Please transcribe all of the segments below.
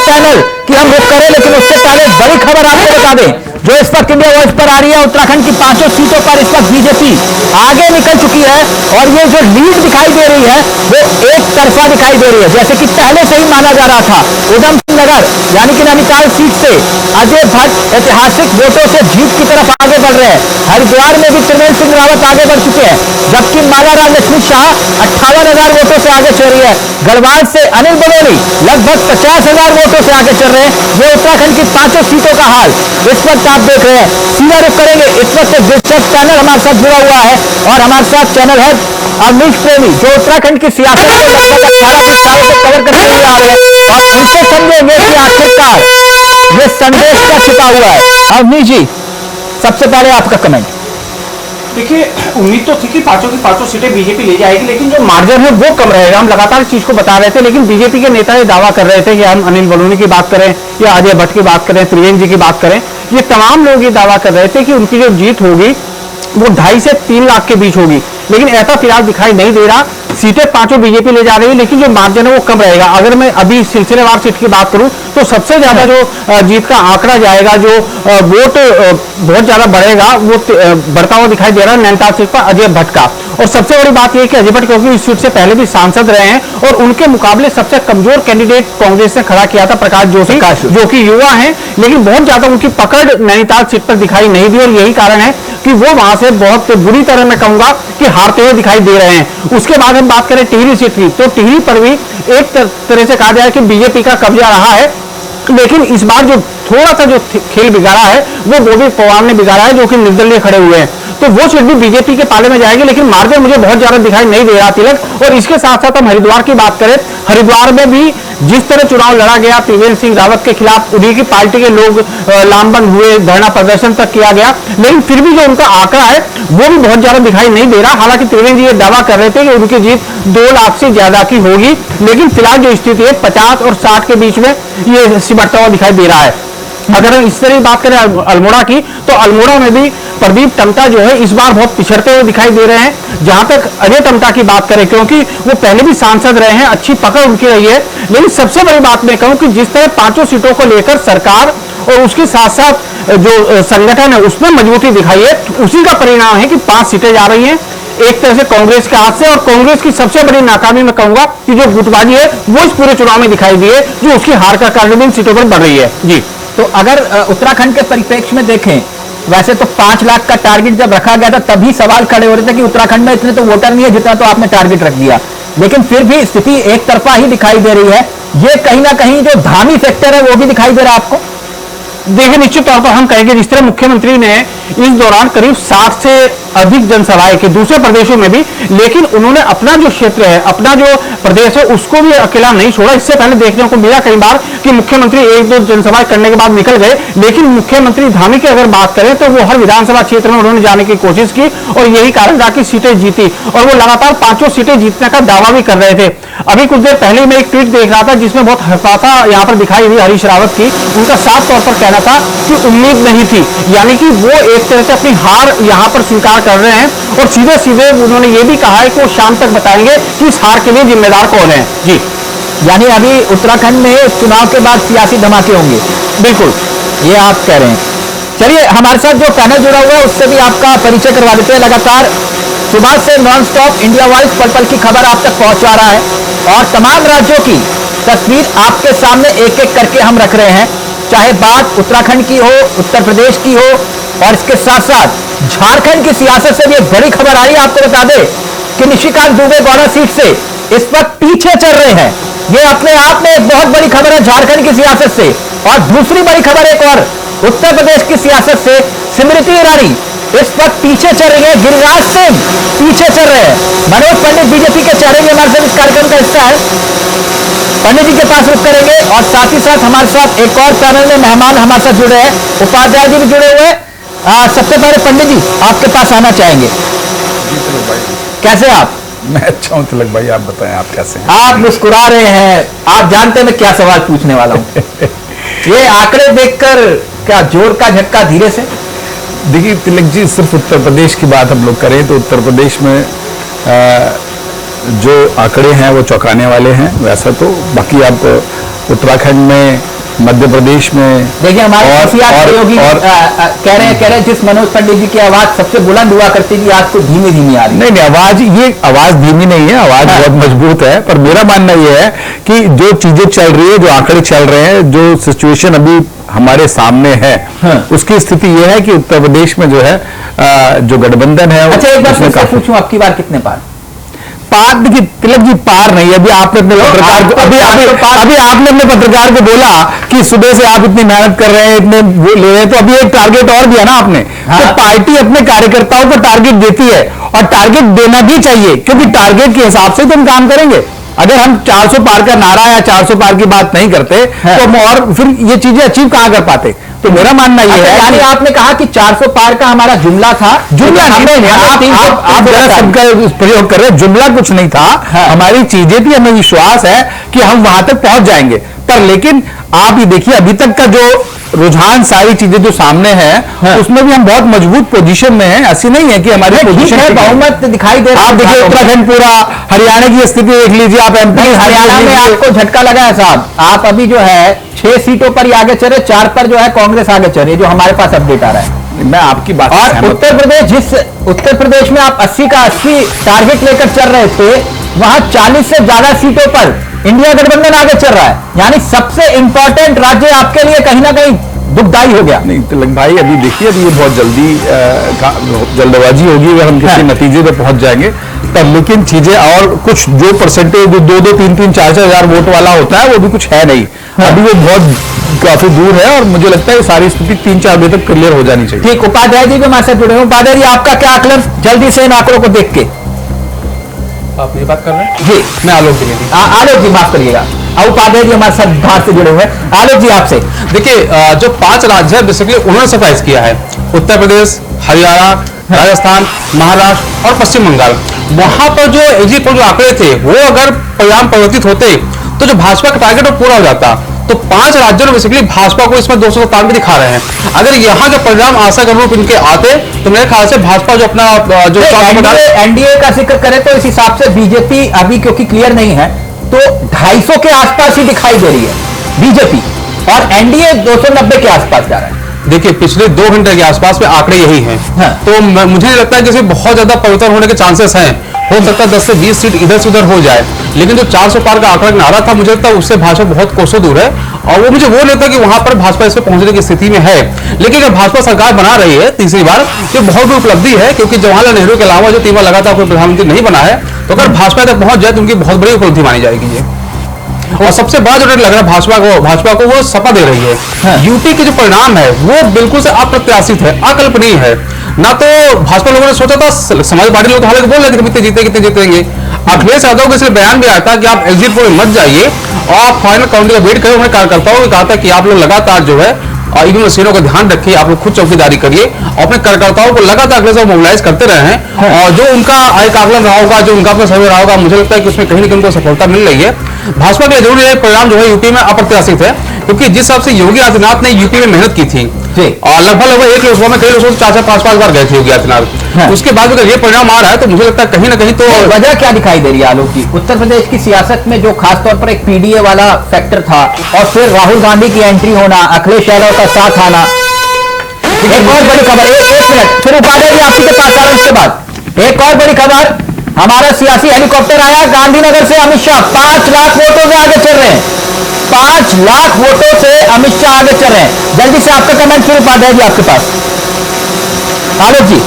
Panel कि हम रुक करें, लेकिन उससे पहले बड़ी खबर आपको बता दें जो इस वक्त इंडिया वॉइस पर आ रही है। उत्तराखंड की 5 सीटों पर इस वक्त बीजेपी आगे निकल चुकी है और ये जो लीड दिखाई दे रही है वो एक तरफा दिखाई दे रही है, जैसे कि पहले से ही माना जा रहा था। उधम सिंह नगर यानी कि नैनीताल सीट से अजय भट्ट ऐतिहासिक वोटों से जीत की तरफ आगे बढ़ रहे हैं। हरिद्वार में भी त्रिवेंद्र सिंह रावत आगे बढ़ चुके हैं, जबकि मालाराम लक्ष्मी शाह 58,000 वोटों से आगे चल रही है। गढ़वाल से अनिल बलौनी लगभग 50,000 वोटों से आगे चल रहे हैं। ये उत्तराखंड की 5 सीटों का हाल इस वक्त आप देख रहे हैं। सीधा रुख करेंगे, इस वक्त एक दिलचस्प पैनल हमारे साथ जुड़ा हुआ है और हमारे साथ चैनल है अवनीश प्रेमी जो उत्तराखंड की सियासत को लगभग 18 सालों से कवर करते हुए आ रहे हैं और उनसे समझेंगे कि आखिरकार ये संदेश क्या छिपा हुआ है। अवनीश जी, सबसे पहले आपका कमेंट। देखिए, उम्मीद तो थी कि पांचों की 5 सीटें बीजेपी ले जाएगी, लेकिन जो मार्जिन है वो कम रहेगा। हम लगातार इस चीज को बता रहे थे, लेकिन बीजेपी के नेता ये दावा कर रहे थे कि हम अनिल बलूनी की बात करें या अजय भट्ट की बात करें, त्रिवेंद्र जी की बात करें, ये तमाम लोग ये दावा कर रहे थे कि उनकी जो जीत होगी वो 2.5 से 3 लाख के बीच होगी, लेकिन ऐसा फिलहाल दिखाई नहीं दे रहा। सीटें 5 बीजेपी ले जा रही है, लेकिन जो मार्जिन है वो कम रहेगा। अगर मैं अभी सिलसिलेवार सीट की बात करूं तो सबसे ज्यादा जो जीत का आंकड़ा जाएगा, जो वोट बहुत ज्यादा बढ़ेगा, वो बढ़ता हुआ दिखाई दे रहा है नैनीताल सीट पर अजय भट्ट का। और सबसे बड़ी बात यह कि अजय भट्ट क्योंकि इस सीट से पहले भी सांसद रहे हैं और उनके मुकाबले सबसे कमजोर कैंडिडेट कांग्रेस ने खड़ा किया था प्रकाश जोशी, जो कि युवा हैं, लेकिन बहुत ज्यादा उनकी पकड़ नैनीताल सीट पर दिखाई नहीं दी और यही कारण है कि वो वहां से बहुत बुरी तरह मैं कहूंगा कि हारते हुए दिखाई दे रहे हैं। उसके बाद हम बात करें टिहरी सीट की, तो टिहरी पर भी एक तरह से कहा जाए कि बीजेपी का कब्जा रहा है, लेकिन इस बार जो थोड़ा सा जो खेल बिगाड़ा है वो गोविंद पवार ने बिगाड़ा है, जो कि निर्दलीय खड़े हुए हैं, तो वो सीट भी बीजेपी के पाले में जाएगी, लेकिन मार्जिन मुझे बहुत ज्यादा दिखाई नहीं दे रहा तिलक। और इसके साथ साथ हम हरिद्वार की बात करें, हरिद्वार में भी जिस तरह चुनाव लड़ा गया त्रिवेंद्र सिंह रावत के खिलाफ, उन्हीं की पार्टी के लोग लामबंद हुए, धरना प्रदर्शन तक किया गया, लेकिन फिर भी जो उनका आंकड़ा है वो भी बहुत ज्यादा दिखाई नहीं दे रहा। हालांकि त्रिवेंद्र जी ये दावा कर रहे थे कि उनकी जीत 2 लाख से ज्यादा की होगी, लेकिन फिलहाल जो स्थिति है 50 और 60 के बीच में ये सिमटता हुआ दिखाई दे रहा है। अगर हम इस तरह बात करें अल्मोड़ा की, तो अल्मोड़ा में भी प्रदीप टमटा जो है इस बार बहुत पिछड़ते हुए दिखाई दे रहे हैं। जहां तक अजय टमटा की बात करें, क्योंकि वो पहले भी सांसद रहे हैं, अच्छी पकड़ उनकी रही है, लेकिन सबसे बड़ी बात मैं कहूं कि जिस तरह 5 सीटों को लेकर सरकार और उसके साथ साथ जो संगठन है उसमें मजबूती दिखाई है, उसी का परिणाम है कि 5 सीटें जा रही हैं एक तरह से कांग्रेस के हाथ से। और कांग्रेस की सबसे बड़ी नाकामी मैं कहूंगा कि जो गुटबाजी है वो इस पूरे चुनाव में दिखाई दी है, जो उसकी हार का कारण इन सीटों पर बढ़ रही है। जी, तो अगर उत्तराखंड के परिप्रेक्ष्य में देखें, वैसे तो 5 लाख का टारगेट जब रखा गया था तभी सवाल खड़े हो रहे थे कि उत्तराखंड में इतने तो वोटर नहीं है जितना तो आपने टारगेट रख दिया, लेकिन फिर भी स्थिति एक तरफा ही दिखाई दे रही है। ये कहीं ना कहीं जो धामी फैक्टर है वो भी दिखाई दे रहा है आपको? देखिए, निश्चित तौर पर हम कहेंगे जिस तरह मुख्यमंत्री ने इस दौरान करीब 60 से अधिक जनसभाएं की दूसरे प्रदेशों में भी, लेकिन उन्होंने अपना जो क्षेत्र है, अपना जो प्रदेश है उसको भी अकेला नहीं छोड़ा। इससे पहले देखने को मिला कई बार कि मुख्यमंत्री 1-2 जनसभाएं करने के बाद निकल गए, लेकिन मुख्यमंत्री धामी की अगर बात करें तो वो हर विधानसभा क्षेत्र में उन्होंने जाने की कोशिश की और यही कारण था कि सीटें जीती और वो लगातार 5 सीटें जीतने का दावा भी कर रहे थे। अभी कुछ देर पहले मैं एक ट्वीट देख रहा था जिसमें बहुत हताशा यहाँ पर दिखाई हुई हरीश रावत की। उनका साफ तौर पर कहना था कि उम्मीद नहीं थी, यानी कि वो एक तरह से अपनी हार यहाँ पर स्वीकार कर रहे हैं और सीधे सीधे उन्होंने ये भी कहा है कि वो शाम तक बताएंगे कि इस हार के लिए जिम्मेदार कौन है। जी, यानी अभी उत्तराखंड में चुनाव के बाद सियासी धमाके होंगे? बिल्कुल, ये आप कह रहे हैं। चलिए, हमारे साथ जो पैनल जुड़ा हुआ है उससे भी आपका परिचय करवा देते हैं। लगातार सुबह से नॉन स्टॉप इंडिया वॉइस पल पल की खबर आप तक पहुंचा रहा है और तमाम राज्यों की तस्वीर आपके सामने एक एक करके हम रख रहे हैं, चाहे बात उत्तराखंड की हो, उत्तर प्रदेश की हो, और इसके साथ साथ झारखंड की सियासत से भी एक बड़ी खबर आई। आपको बता दें कि निशिकांत दुबे गौड़ा सीट से इस वक्त पीछे चल रहे हैं। ये अपने आप में एक बहुत बड़ी खबर है झारखंड की सियासत से। और दूसरी बड़ी खबर एक और उत्तर प्रदेश की सियासत से, स्मृति ईरानी इस वक्त पीछे चल रही है, गिरिराज सिंह पीछे चल रहे हैं। मनोज पंडित बीजेपी के चेहरे में हमारे साथ इस कार्यक्रम का हिस्सा है, पंडित जी के पास रुक करेंगे। और साथ ही साथ हमारे साथ एक और पैनल में मेहमान हमारे साथ जुड़े हैं, उपाध्याय जी भी जुड़े हुए हैं। सबसे पहले पंडित जी आपके पास आना चाहेंगे। जी तिलक भाई, कैसे आप? मैं अच्छा हूँ तिलक भाई, आप बताएं आप कैसे हैं? आप मुस्कुरा रहे हैं, आप जानते हैं मैं क्या सवाल पूछने वाला हूँ। ये आंकड़े देखकर क्या जोर का झटका धीरे से? देखिए तिलक जी, सिर्फ उत्तर प्रदेश की बात हम लोग करें तो उत्तर प्रदेश में जो आंकड़े हैं वो चौंकाने वाले हैं। वैसा तो बाकी आप उत्तराखंड में मध्य प्रदेश में। देखिए हमारे सहयोगी कह रहे हैं जिस मनोज पंडित जी की आवाज सबसे बुलंद हुआ करती थी आज को धीमी धीमी आ रही है। नहीं, ये आवाज धीमी नहीं है, आवाज बहुत मजबूत है। पर मेरा मानना यह है कि जो चीजें चल रही है, जो आंकड़े चल रहे हैं, जो सिचुएशन अभी हमारे सामने है, उसकी स्थिति यह है कि उत्तर प्रदेश में जो है जो गठबंधन है। अच्छा, एक बार पूछूं, आपकी बार कितने पार? देखिए तिलक जी, पार नहीं। अभी आपने अपने पत्रकार को अभी आपने अपने पत्रकार को बोला कि सुबह से आप इतनी मेहनत कर रहे हैं, इतने वो ले रहे हैं, तो अभी एक टारगेट और दिया ना आपने। तो पार्टी अपने कार्यकर्ताओं को टारगेट देती है और टारगेट देना भी चाहिए, क्योंकि टारगेट के हिसाब से तो हम काम करेंगे। अगर हम 400 पार का नारा या 400 पार की बात नहीं करते तो हम और फिर ये चीजें अचीव कहां कर पाते। तो मेरा मानना यह है, यानी आपने कहा कि 400 पार का हमारा जुमला था। जुमला नहीं, आप गलत शब्द का प्रयोग कर रहे हैं। जुमला कुछ नहीं था, हमारी चीजें थी, हमें विश्वास है कि हम वहां तक पहुंच जाएंगे। पर लेकिन आप ये देखिए, अभी तक का जो रुझान, सारी चीजें जो सामने है, उसमें भी हम बहुत मजबूत पोजीशन में हैं। ऐसी नहीं है कि हमारी पोजीशन है, बहुमत दिखाई दे रहा है। आप देखिए उत्तराखंड, पूरा हरियाणा की स्थिति देख लीजिए आप। एमपी हरियाणा में आपको झटका लगा है साहब। आप अभी जो है 6 सीटों पर ही आगे चले, 4 पर जो है कांग्रेस आगे चल रही है, जो हमारे पास अपडेट आ रहा है। मैं आपकी बात, और उत्तर प्रदेश में आप 80 का 80 टारगेट लेकर चल रहे थे, वहां 40 से ज्यादा सीटों पर इंडिया गठबंधन आगे चल रहा है। यानी सबसे इंपॉर्टेंट राज्य आपके लिए कहीं ना कहीं दुखदाई हो गया। नहीं तिलक भाई, अभी देखिए, अभी ये बहुत जल्दी जल्दबाजी होगी अगर हम किसी नतीजे पे पहुंच जाएंगे तब। लेकिन चीजें और कुछ जो परसेंटेज जो 2-2, 3-3, 4-4 हजार वोट वाला होता है, वो भी कुछ है नहीं। अभी वो बहुत काफी दूर है और मुझे लगता है सारी स्थिति 3-4 बजे तक क्लियर हो जानी चाहिए। ठीक, उपाध्याय जी भी हमारे साथ जुड़े हैं। उपाध्याय जी, आपका क्या आकलन जल्दी से इन आंकड़ों को देख के? आप ये बात कर रहे हैं? जी, मैं आलोक जी आलोक जी माफ करिएगा, उपाध्याय जी हमारे साथ धार से जुड़े हुए हैं। आलोक जी आपसे देखिए, जो 5 राज्य है बेसिकली उन्होंने सरप्राइज किया है। उत्तर प्रदेश, हरियाणा, राजस्थान, महाराष्ट्र और पश्चिम बंगाल। वहां पर जो एग्जिट पोल जो आंकड़े थे, वो अगर परिणाम परिवर्तित होते तो जो भाजपा का टारगेट वो पूरा हो जाता। तो 5 राज्यों ने बेसिकली भाजपा को इसमें 297 दिखा रहे हैं। अगर यहाँ के परिणाम आशा के अनुरूप इनके आते तो मेरे ख्याल से भाजपा जो अपना जो एनडीए का जिक्र करें तो इस हिसाब से बीजेपी अभी क्योंकि क्लियर नहीं है तो 250 के आसपास ही दिखाई दे रही है बीजेपी, और एनडीए 290 के आसपास जा रहा है। देखिए, पिछले 2 घंटे के आसपास में आंकड़े यही हैं। तो मुझे नहीं लगता है कि इसमें बहुत ज्यादा परिवर्तन होने के चांसेस हैं। हो सकता है 10 से 20 सीट इधर से उधर हो जाए, लेकिन जो 400 पार का आंकड़ा नारा था, मुझे लगता है उससे भाजपा बहुत कोसों दूर है। और वो मुझे वो लगता कि वहां पर भाजपा इसमें पहुंचने की स्थिति में है। लेकिन अगर भाजपा सरकार बना रही है तीसरी बार, ये बहुत बड़ी उपलब्धि है, क्योंकि जवाहरलाल नेहरू के अलावा जो 3 बार लगातार कोई प्रधानमंत्री नहीं बना है, तो अगर भाजपा तक पहुंच जाए तो उनकी बहुत बड़ी उपलब्धि मानी जाएगी ये। और सबसे बड़ा जो लग रहा है भाजपा को वो सपा दे रही है। यूपी के जो परिणाम है वो बिल्कुल से अप्रत्याशित है, अकल्पनीय है। ना तो भाजपा लोगों ने सोचा था, समाजवादी पार्टी लोग तो हालांकि बोल रहे थे कितने जीतेंगे। अखिलेश यादव को इसलिए बयान भी आया था कि आप एग्जिट पोल मत जाइए और फाइनल काउंटिंग का वेट करें। उन्होंने कार्यकर्ताओं को कहा था कि आप लोग लगातार जो है ईवीएम मशीनों का ध्यान रखिए, आप लोग खुद चौकीदारी करिए और अपने कार्यकर्ताओं को लगातार अगले साल मोबिलाइज करते रहे हैं। और जो उनका एक आकलन रहा होगा, जो उनका सर्वे रहा होगा, मुझे लगता है कि उसमें कहीं ना कहीं उनको सफलता मिल रही है। भाजपा के जरूर है परिणाम जो है यूपी में अप्रत्याशित है, क्योंकि जिस हिसाब से योगी आदित्यनाथ ने यूपी में मेहनत की थी और लगभग एक लोकसभा में कई लोग 4-5 बार गए थे योगी आदित्यनाथ, उसके बाद अगर ये परिणाम आ रहा है तो मुझे लगता है कहीं ना कहीं तो वजह क्या दिखाई दे रही है आलोक जी? उत्तर प्रदेश की सियासत में जो खासतौर पर एक पीडीए वाला फैक्टर था और फिर राहुल गांधी की एंट्री होना, अखिलेश यादव का साथ आना, एक बहुत बड़ी खबर। एक मिनट, फिर उपाध्याय जी आपके पास आ रहा हूं। उसके बाद एक और बड़ी खबर, हमारा सियासी हेलीकॉप्टर आया गांधीनगर से। अमित शाह 5 लाख वोटों से आगे चल रहे हैं, 5 लाख वोटों से अमित शाह आगे चल रहे हैं। जल्दी से आपका कमेंट फिर उपाध्याय जी आपके पास। आलोक जी,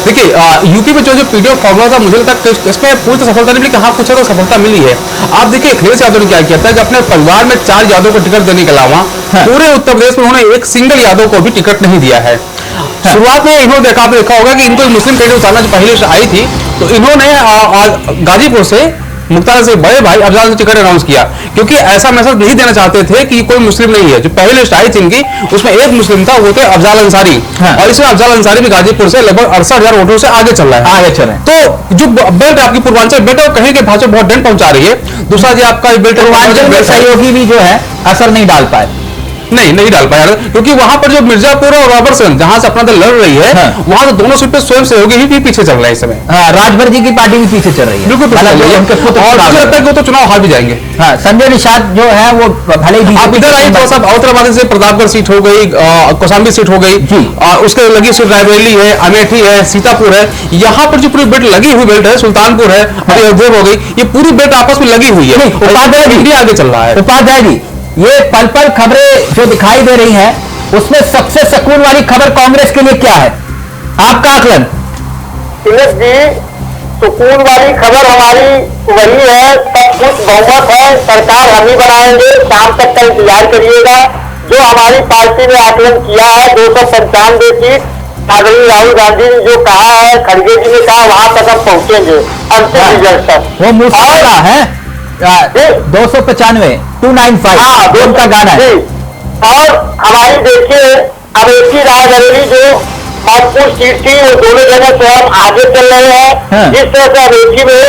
देखिए, यूपी में जो पीडीएफ फॉर्मूला था, मुझे लगता है इसमें पूरी सफलता नहीं मिली कि हाँ कुछ है तो सफलता मिली है। आप देखिए अखिलेश यादव ने क्या किया था कि अपने परिवार में 4 यादव को टिकट देने के अलावा पूरे उत्तर प्रदेश में उन्होंने एक सिंगल यादव को भी टिकट नहीं दिया है। शुरुआत में इन्होंने देखा होगा कि इनको मुस्लिम कैंडिडेट उतारना जो पहले से आई थी, तो इन्होंने गाजीपुर से मुख्तार से बड़े भाई अफजाल से टिकट अनाउंस किया, क्योंकि ऐसा मैसेज नहीं देना चाहते थे कि कोई मुस्लिम नहीं है। जो पहली लिस्ट आई थी इनकी, उसमें एक मुस्लिम था, वो थे अफजाल अंसारी। और इसमें अफजाल अंसारी भी गाजीपुर से लगभग 68,000 वोटों से आगे चल रहा है। तो जो बेल्ट आपकी पूर्वांचल बेल्ट है, वो कहीं के भाजपा बहुत डंड पहुंचा रही है। दूसरा जी आपका बेल्ट पूर्वांचल में सहयोगी भी जो है असर नहीं डाल पाए, नहीं डाल पाया, क्योंकि वहां पर जो मिर्जापुर और रॉबर्टसन जहां से अपना दल लड़ रही है, हाँ। वहां तो दोनों सीट पे स्वयं सहयोगी ही पीछे चल रहा है इस समय। हाँ, राजभर जी की पार्टी भी पीछे चल रही है, बिल्कुल हालांकि उनके पुत्र और चुनाव मुझे लड़ लगता है कि वो तो चुनाव हार भी जाएंगे। हाँ, संजय निषाद जो है वो भले ही आप बीजेपी इधर आइए थोड़ा सा, औरंगाबाद से प्रतापगढ़ सीट हो गई, कौशाम्बी सीट हो गई जी। और उसके लगी सीट रायबरेली है, अमेठी है, सीतापुर है। यहाँ पर जो पूरी बेल्ट लगी हुई बेल्ट है, सुल्तानपुर है, अयोध्या हो गई, ये पूरी बेल्ट आपस में लगी हुई है। नहीं, उपाध्याय जी, इंडिया आगे चल रहा है। उपाध्याय जी, ये पल पल खबरें जो दिखाई दे रही हैं, उसमें सबसे सुकून वाली खबर कांग्रेस के लिए क्या है, आपका आकलन? तिलक जी, सुकून वाली खबर हमारी वही है, सब कुछ बहुमत है, सरकार हम ही बनाएंगे, शाम तक का इंतजार करिएगा। जो हमारी पार्टी ने आकलन किया है 295 सीट, आदरणीय राहुल गांधी ने जो कहा है, खड़गे जी ने कहा, वहां तक हम पहुंचेंगे अंतिम रिजल्ट तक। वो मुश्किल है 295 295 हाँ, उनका गाना है। जी। और हमारी देखिए अमेठी रायबरेली जो महत्वपूर्ण सीट थी, वो दोनों जगह से हम आगे चल रहे हैं। हाँ। जिस तरह से अमेठी में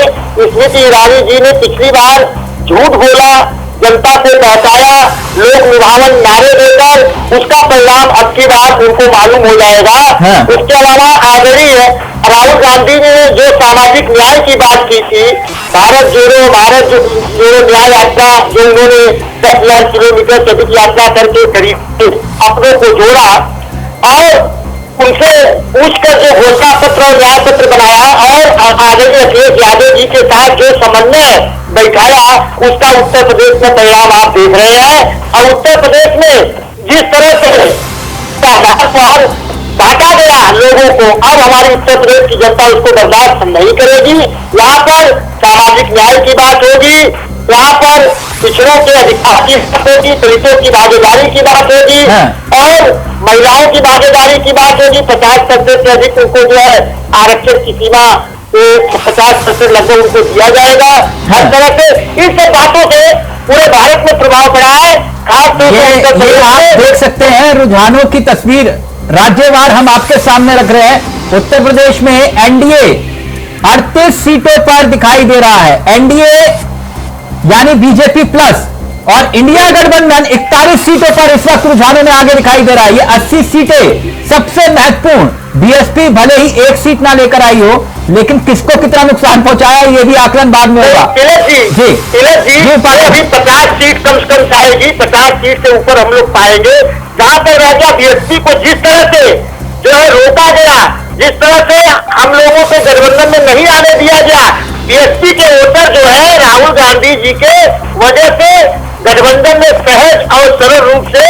स्मृति ईरानी जी ने पिछली बार झूठ बोला, जनता को बहकाया, लोक निभावन नारे देकर, उसका परिणाम अब की बार उनको मालूम हो जाएगा। हाँ। उसके अलावा आदरणीय राहुल गांधी ने जो सामाजिक न्याय की बात की थी, भारत जोड़ो न्याय यात्रा, जो उन्होंने 10,000 किलोमीटर से अधिक यात्रा करके करीब अपनों को जोड़ा और उनसे पूछकर जो घोषणा पत्र और न्याय पत्र बनाया और आदरणीय अखिलेश यादव जी के साथ जो समन्वय बैठाया, उसका उत्तर प्रदेश में परिणाम आप देख रहे हैं। और उत्तर प्रदेश में जिस तरह से बांटा गया लोगों को, अब हमारी उत्तर प्रदेश की जनता उसको बर्दाश्त नहीं करेगी। यहाँ पर सामाजिक न्याय की बात होगी, यहाँ पर पिछड़ों के अधिकार की बात होगी, दलितों की भागीदारी की बात होगी और महिलाओं की भागीदारी की बात होगी। 50% से अधिक उनको जो है आरक्षण की सीमा 50% लगभग उनको दिया जाएगा। हर तरह से इन सब बातों से पूरे भारत में प्रभाव पड़ा है। खासतौर से ये आप देख सकते हैं रुझानों की तस्वीर राज्यवार हम आपके सामने रख रहे हैं। उत्तर प्रदेश में एनडीए 38 सीटों पर दिखाई दे रहा है, एनडीए यानी बीजेपी प्लस, और इंडिया गठबंधन 41 सीटों पर इस वक्त रुझानों में आगे दिखाई दे रहा है। ये 80 सीटें सबसे महत्वपूर्ण, बीएसपी भले ही एक सीट ना लेकर आई हो, लेकिन किसको कितना नुकसान पहुंचाया ये भी आकलन बाद में होगा। तिलक जी अभी 50 सीट कम से कम आएगी, 50 सीट से ऊपर हम लोग पाएंगे। जहां पर राजा बीएसपी को जिस तरह से जो है रोका गया, जिस तरह से हम लोगों को गठबंधन में नहीं आने दिया गया, बीएसपी के वोटर जो है राहुल गांधी जी के वजह से गठबंधन में सहज और सरल रूप से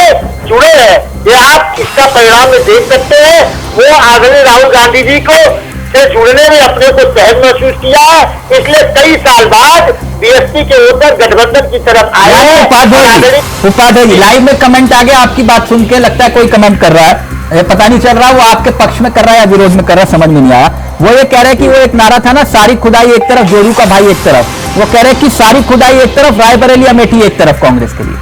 जुड़े हैं। ये आप इसका परिणाम में देख सकते हैं। वो आदरणीय राहुल गांधी जी को से जुड़ने में अपने को सहज महसूस किया, इसलिए कई साल बाद बीएसपी के वोटर गठबंधन की तरफ आए हैं। उपाध्याय जी लाइव में कमेंट आ गया, आपकी बात सुन के लगता है कोई कमेंट कर रहा है, पता नहीं चल रहा वो आपके पक्ष में कर रहा है या विरोध में कर रहा है, समझ में नहीं आया। वो ये कह रहे हैं कि वो एक नारा था ना, सारी खुदाई एक तरफ जोड़ू का भाई एक तरफ, वो कह रहे हैं कि सारी खुदाई एक तरफ, रायबरेली अमेठी एक तरफ कांग्रेस के लिए।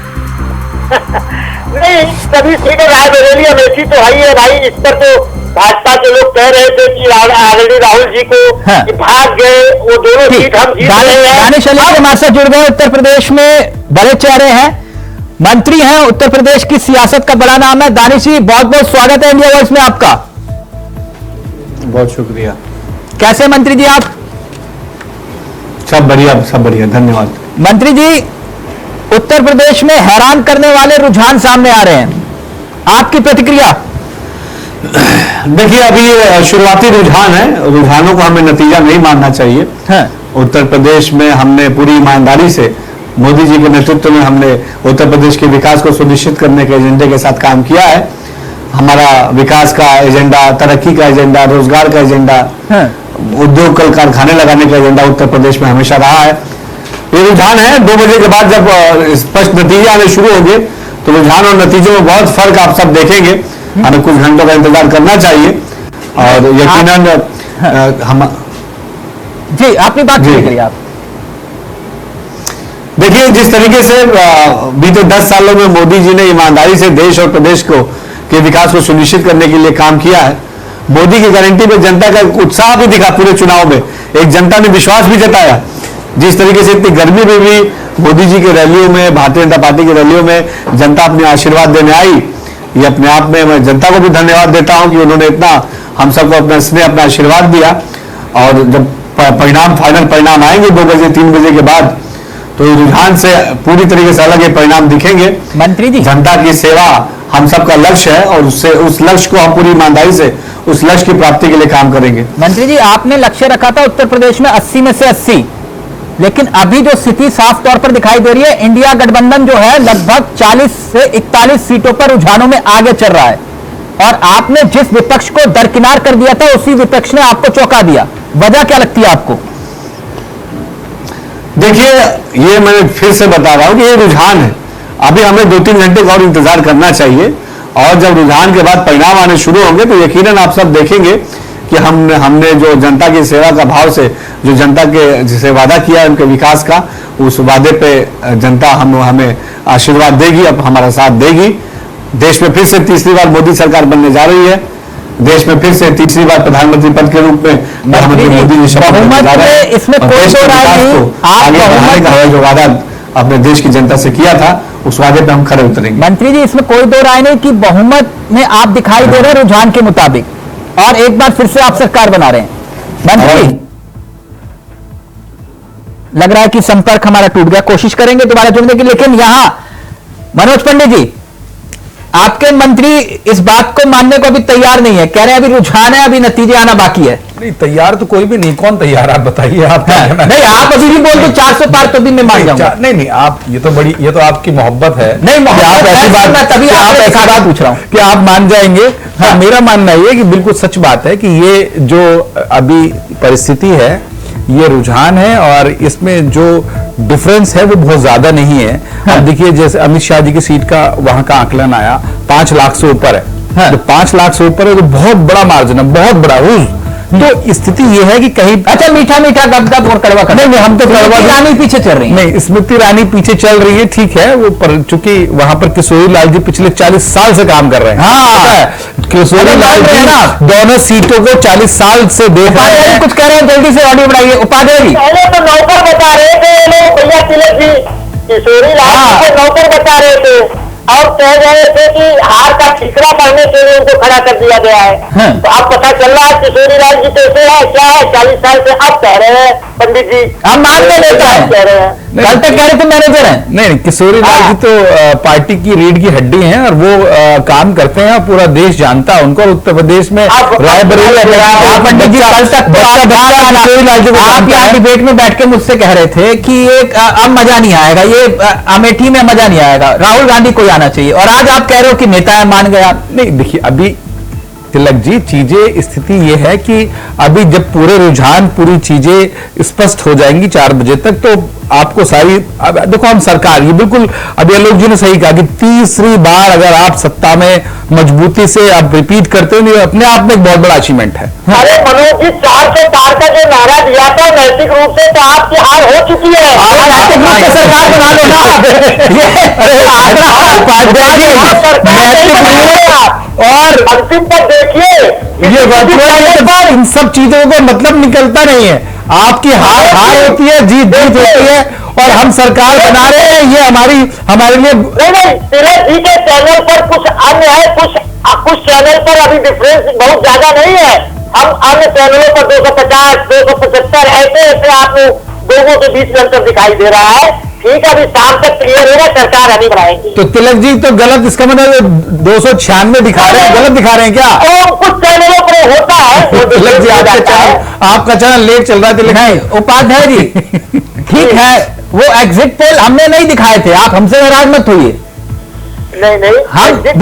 नहीं, सभी सीटें रायबरेली अमेठी तो है ही है भाई। इस पर तो भाजपा के लोग कह रहे थे कि आदरणीय राहुल जी को कि भाग गए, वो दोनों सीट हम जीत रहे हैं। दानिश अली हमारे साथ जुड़ गए। उत्तर प्रदेश में बड़े चेहरे हैं, मंत्री हैं, उत्तर प्रदेश की सियासत का बड़ा नाम है। दानिश जी बहुत बहुत स्वागत है इंडिया वॉइस में आपका। बहुत शुक्रिया। कैसे मंत्री जी आप? सब बढ़िया, धन्यवाद। मंत्री जी उत्तर प्रदेश में हैरान करने वाले रुझान सामने आ रहे हैं, आपकी प्रतिक्रिया? देखिए अभी शुरुआती रुझान है, रुझानों को हमें नतीजा नहीं मानना चाहिए। उत्तर प्रदेश में हमने पूरी ईमानदारी से मोदी जी के नेतृत्व में हमने उत्तर प्रदेश के विकास को सुनिश्चित करने के एजेंडे के साथ काम किया है। हमारा विकास का एजेंडा, तरक्की का एजेंडा, रोजगार का एजेंडा, उद्योग कल कारखाने लगाने का एजेंडा उत्तर प्रदेश में हमेशा रहा है। ये रुझान है, 2 बजे के बाद जब स्पष्ट नतीजे आने शुरू होंगे तो रुझान और नतीजों में बहुत फर्क आप सब देखेंगे। हमें कुछ घंटों का इंतजार करना चाहिए और यकीनन हम जी अपनी बात करिए आप। देखिए जिस तरीके से बीते 10 सालों में मोदी जी ने ईमानदारी से देश और प्रदेश को के विकास को सुनिश्चित करने के लिए काम किया है, मोदी की गारंटी पे जनता का उत्साह भी दिखा। पूरे चुनाव में एक जनता ने विश्वास भी जताया। जिस तरीके से इतनी गर्मी में भी मोदी जी के रैलियों में, भारतीय जनता पार्टी की रैलियों में जनता अपने आशीर्वाद देने आई। ये अपने आप में मैं जनता को भी धन्यवाद देता हूं कि उन्होंने इतना हम सबको अपना स्नेह, अपना आशीर्वाद दिया। और जब परिणाम, फाइनल परिणाम आएंगे 2 बजे 3 बजे के बाद, तो रुझान से पूरी तरीके से अलग ये परिणाम दिखेंगे। मंत्री जी, जनता की सेवा हम सबका लक्ष्य है और उससे, उस लक्ष्य को हम पूरी ईमानदारी से उस लक्ष्य की प्राप्ति के लिए काम करेंगे। मंत्री जी, आपने लक्ष्य रखा था उत्तर प्रदेश में 80 में से 80, लेकिन अभी जो स्थिति साफ तौर पर दिखाई दे रही है, इंडिया गठबंधन जो है लगभग 40 से 41 सीटों पर रुझानों में आगे चल रहा है। और आपने जिस विपक्ष को दरकिनार कर दिया था, उसी विपक्ष ने आपको चौंका दिया। वजह क्या लगती है आपको? देखिए, ये मैं फिर से बता रहा हूं कि ये रुझान है। अभी हमें 2-3 घंटे का और इंतजार करना चाहिए, और जब रुझान के बाद परिणाम आने शुरू होंगे तो यकीनन आप सब देखेंगे कि हमने जो जनता की सेवा का भाव से, जो जनता के जिसे वादा किया उनके विकास का, उस वादे पे जनता हमें आशीर्वाद देगी, अब हमारा साथ देगी। देश में फिर से तीसरी बार मोदी सरकार बनने जा रही है। देश में फिर से तीसरी बार प्रधानमंत्री पद के रूप में प्रधानमंत्री मोदी जी शपथ लेने जा रहे हैं। इसमें और कोई देश के दो राय विकास नहीं, को आप आगे बढ़ाने का जो वादा अपने देश की जनता से किया था, उस वादे पे हम खरे उतरेंगे। मंत्री जी, इसमें कोई दो राय नहीं कि बहुमत में आप दिखाई दे रहे हैं रुझान के मुताबिक, और एक बार फिर से आप सरकार बना रहे हैं। मंत्री, लग रहा है कि संपर्क हमारा टूट गया, कोशिश करेंगे दोबारा जुड़ने की, लेकिन यहां मनोज पंडित जी, आपके मंत्री इस बात को मानने को अभी तैयार नहीं है, कह रहे हैं अभी रुझान है, अभी नतीजे आना बाकी है। नहीं, तैयार तो कोई भी नहीं। कौन तैयार, आप बताइए। आप नहीं, आप अभी भी बोल दो 400 पार, तो भी मैं मान जाऊंगा। नहीं, आप ये तो आपकी मोहब्बत है। नहीं, मोहब्बत आप ऐसी है, बात, मैं तभी आप आपसे ऐसी बात पूछ रहा हूं कि आप मान जाएंगे। हाँ, मेरा मानना ये है कि बिल्कुल सच बात है कि ये जो अभी परिस्थिति है, ये रुझान है, और इसमें जो डिफरेंस है वो बहुत ज्यादा नहीं है। हाँ। अब देखिए, जैसे अमित शाह जी की सीट का वहां का आकलन आया 5 लाख से ऊपर है। हाँ। तो 5 लाख से ऊपर है तो बहुत बड़ा मार्जिन है, बहुत बड़ा। तो स्थिति ये है कि कहीं, अच्छा, मीठा मीठा गपगप और कड़वा कड़वा। नहीं, हम तो कड़वा रानी पीछे चल रही है। नहीं, स्मृति ईरानी पीछे चल रही है, ठीक है वो, पर चूंकि वहां पर किशोरी लाल जी पिछले 40 साल से काम कर रहे हैं। हाँ, किशोरी लाल जी ना दोनों सीटों को 40 साल से देख रहे हैं। कुछ कह रहे हैं, जल्दी से ऑडियो बढ़ाइए। उपाध्याय जी, पहले तो नौकर बता रहे थे ये लोग, भैया तिलक जी किशोरी लाल जी को नौकर बता रहे थे, और कह रहे थे कि हार का ठिकरा करने के लिए उनको खड़ा कर दिया गया है। हाँ। तो अब पता चल रहा है किशोरी लाल जी कैसे है, क्या है, 40 साल से अब कह रहे हैं पंडित जी, हम मान में लेते हैं। कह रहे हैं। कल तक कह रहे थे मैनेजर हैं। नहीं, किशोरी लाल जी तो पार्टी की रीढ़ की हड्डी हैं, और वो काम करते हैं, पूरा देश जानता है उनको। उत्तर प्रदेश में रायबरेली पंडित जी, कल तक किशोरी लाल जी को आप यहाँ डिबेट में बैठ के मुझसे कह रहे थे कि ये अब मजा नहीं आएगा, ये अमेठी में मजा नहीं आएगा, राहुल गांधी को आना चाहिए, और आज आप कह रहे हो कि नेता है, मान गए आप। नहीं, देखिए, अभी तिलक जी, चीजें, स्थिति ये है कि अभी जब पूरे रुझान, पूरी चीजें स्पष्ट हो जाएंगी 4 बजे तक, तो आपको सारी, अब देखो, हम सरकार, ये बिल्कुल अभी आलोक जी ने सही कहा कि तीसरी बार अगर आप सत्ता में मजबूती से आप रिपीट करते हो, अपने आप में एक बहुत बड़ा अचीवमेंट है। अरे मनोज जी, 400 पार का जो नारा दिया था नैतिक रूप से तो आपकी हार हो चुकी है। नैतिक रूप से सरकार बना लो ना। और अंतिम तक देखिए, ये वर्चुअल इन सब चीजों को मतलब निकलता नहीं है। आपकी हार होती है, जीत होती है, और हम सरकार बना रहे हैं, ये हमारे लिए। नहीं, तिलक जी के चैनल पर कुछ अन्य है, कुछ चैनल पर अभी डिफरेंस बहुत ज्यादा नहीं है। हम अन्य चैनलों पर 250, 275 ऐसे आप लोगों के बीच में अंतर दिखाई दे रहा है। ठीक है, अभी शाम तक क्लियर होगा, सरकार अभी बनाएगी। तो तिलक जी तो गलत, इसका मतलब 296 दिखा रहे हैं, गलत दिखा रहे हैं क्या? तो कुछ चैनलों पर होता है। तिलक जी, आपका चैनल लेट चल रहा है तिलक नहीं, उपाध्याय जी, ठीक है, वो एग्जिट पोल हमने नहीं दिखाए थे, आप हमसे नाराज मत होइए। नहीं, हम एग्जिट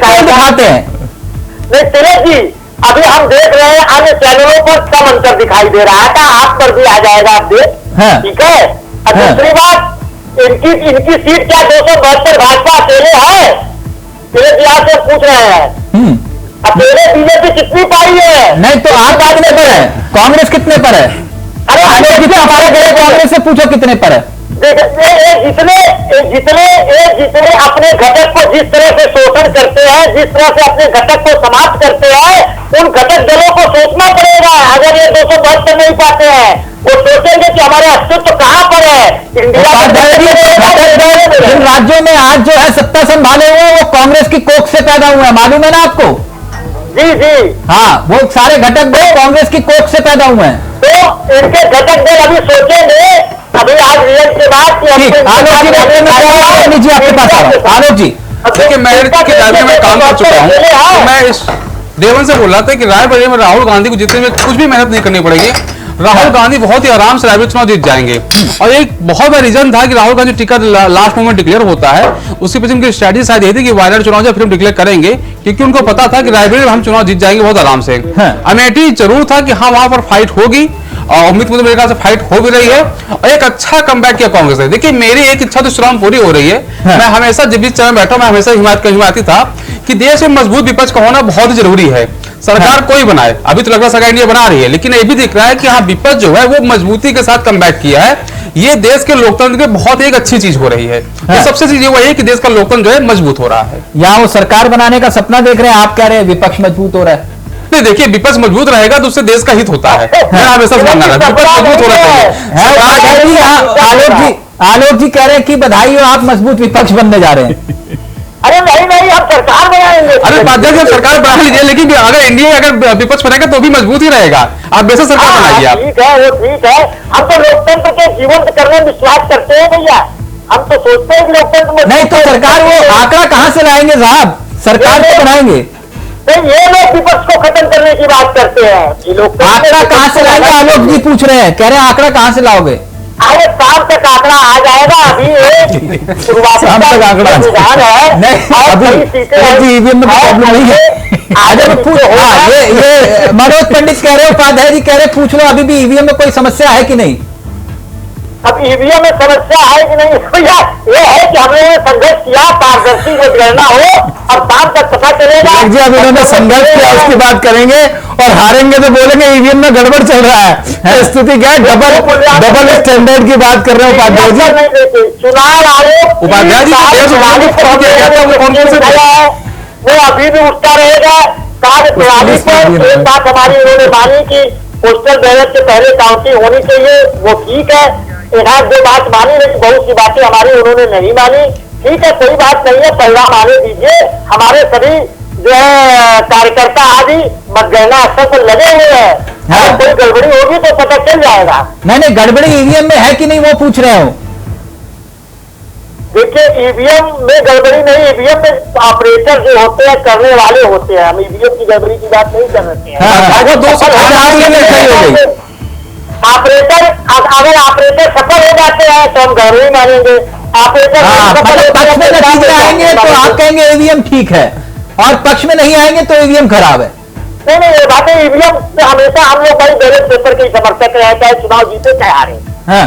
पोल दिखाते हैं। नहीं तिलक जी, अभी हम देख रहे हैं अन्य चैनलों पर कम अंतर दिखाई दे रहा था, आप पर भी आ जाएगा अपडेट। हाँ। ठीक है। और हाँ। दूसरी बात, इनकी सीट क्या 272 भाजपा अकेले है? तिलक जी आपसे पूछ रहे हैं, अकेले बीजेपी कितनी पाई है? नहीं तो आप कितने पर है, कांग्रेस कितने पर है? अरे हमारे कांग्रेस से पूछो कितने पर है। जितने अपने घटक को जिस तरह से शोषण करते हैं, जिस तरह से अपने घटक को समाप्त करते हैं, उन घटक दलों को सोचना पड़ेगा। अगर ये 272 नहीं पाते हैं, वो सोचेंगे कि हमारे अस्तित्व कहां पर है। इंडिया जिन राज्यों में आज जो है सत्ता संभाले हुए हैं, वो कांग्रेस की कोख से पैदा हुए हैं, मालूम है ना आपको? जी जी, हाँ, वो सारे घटक दल कांग्रेस की कोख से पैदा हुए हैं। तो इनके घटक दल अभी सोचेंगे, अभी आज रिजल्ट के बाद कि ठीक, आलोक जी आपके पास आ रहा हूं। आलोक जी, देखिए मैं के दायरे में काम कर चुका हूँ, तो मैं इस देवन से बोल रहा था कि रायबरेली में राहुल गांधी को जीतने में कुछ भी मेहनत नहीं करनी पड़ेगी। राहुल गांधी बहुत ही आराम से रायबरेली चुनाव जीत जाएंगे। और एक बहुत बड़ा रीजन था कि Rahul Gandhi ticket last moment declare होता है, उसके पीछे उनकी स्ट्रेटजी शायद यही थी कि वायनाड चुनाव जब फिर हम डिक्लेयर करेंगे, क्योंकि उनको पता था कि रायबरेली में हम चुनाव जीत जाएंगे बहुत आराम से। अमेठी जरूर था कि हाँ वहां पर फाइट होगी, और उम्मीद मुझे मेरे ख्याल से फाइट हो भी रही है, और एक अच्छा कमबैक किया कांग्रेस ने। देखिए मेरी एक इच्छा तो चुनाव पूरी हो रही है। मैं हमेशा जब भी चरण में बैठा, मैं हमेशा हिमायती था कि देश में मजबूत विपक्ष का होना बहुत ही जरूरी है। सरकार कोई बनाए, अभी तो लग रहा है सरकार इंडिया बना रही है, लेकिन ये भी दिख रहा है कि हाँ विपक्ष जो है वो मजबूती के साथ कमबैक किया है। ये देश के लोकतंत्र की बहुत एक अच्छी चीज हो रही है। तो सबसे चीज ये वही है कि देश का लोकतंत्र जो है मजबूत हो रहा है। यहाँ वो सरकार बनाने का सपना देख रहे हैं, आप कह रहे हैं विपक्ष मजबूत हो रहा है। नहीं, देखिए विपक्ष मजबूत रहेगा तो उससे देश का हित होता है। मैं हमेशा मानना है विपक्ष मजबूत होना चाहिए। आलोक जी कह रहे हैं कि बधाई हो, आप मजबूत विपक्ष बनने जा रहे हैं। अरे नहीं, हम सरकार बनाएंगे। अरे उपाध्याय जी सरकार बना लीजिए, लेकिन अगर एनडीए अगर विपक्ष बनेगा तो भी मजबूत ही रहेगा। आप बेशक सरकार बनाइए आप। ठीक है, वो ठीक है। हम तो लोकतंत्र के जीवंत करने में विश्वास करते हैं भैया। हम तो सोचते हैं कि लोकतंत्र नहीं तो सरकार वो आंकड़ा कहां से लाएंगे साहब? सरकार तो बनाएंगे। नहीं, ये लोग विपक्ष को खत्म करने की बात करते हैं। ये लोग आंकड़ा कहां से लाएंगे? आलोक जी पूछ रहे हैं, कह रहे हैं आंकड़ा कहां से लाओगे? अरे शाम तक आंकड़ा आ जाएगा। अभी शुरुआती शाम तक आंकड़ा है। नहीं, अभी ईवीएम में प्रॉब्लम नहीं है। ये मनोज पंडित कह रहे, उपाध्याय जी कह रहे, पूछ लो अभी भी ईवीएम में कोई समस्या है कि नहीं? अब ईवीएम में समस्या है कि नहीं, भैया ये है कि हमने संघर्ष किया, पारदर्शी मतगणना हो, और शाम तक पता चलेगा। जी अब इन्होंने संघर्ष किया उसकी बात करेंगे, और हारेंगे तो बोलेंगे ईवीएम में गड़बड़ चल रहा है। स्थिति क्या है? डबल स्टैंडर्ड की बात कर रहे हो उपाध्याय जी। चुनाव आयोग उपाध्याय जी वो अभी भी उठता रहेगा। कार्य प्रणाली पर एक बात हमारी उन्होंने मानी कि पोस्टल बैलेट से पहले काउंटिंग होनी चाहिए, वो ठीक है। एक आध दो बात मानी, लेकिन बहुत सी बातें हमारी उन्होंने नहीं मानी। ठीक है, कोई बात नहीं है, परिणाम आने दीजिए। हमारे सभी जो है कार्यकर्ता आदि मतगणना स्थल पर लगे हुए हैं। अगर कोई गड़बड़ी होगी तो पता चल जाएगा। नहीं, गड़बड़ी ईवीएम में है कि नहीं वो पूछ रहे हो? देखिए ईवीएम में गड़बड़ी नहीं, ईवीएम में ऑपरेटर जो होते हैं, करने वाले होते हैं। हम ईवीएम की गड़बड़ी की बात नहीं कर रहे हैं। ऑपरेटर अगर ऑपरेटर सफल हो जाते हैं तो हम गड़बड़ी मानेंगे। ऑपरेटर पक्ष में नतीजे आएंगे तो आप कहेंगे ईवीएम ठीक है, और पक्ष में नहीं आएंगे तो ईवीएम खराब है। नहीं, ये बातें ईवीएम से हमेशा हम लोग भाई बैलेट पेपर के समर्थक रहे, चाहे चुनाव जीते चाहे हारे। हाँ,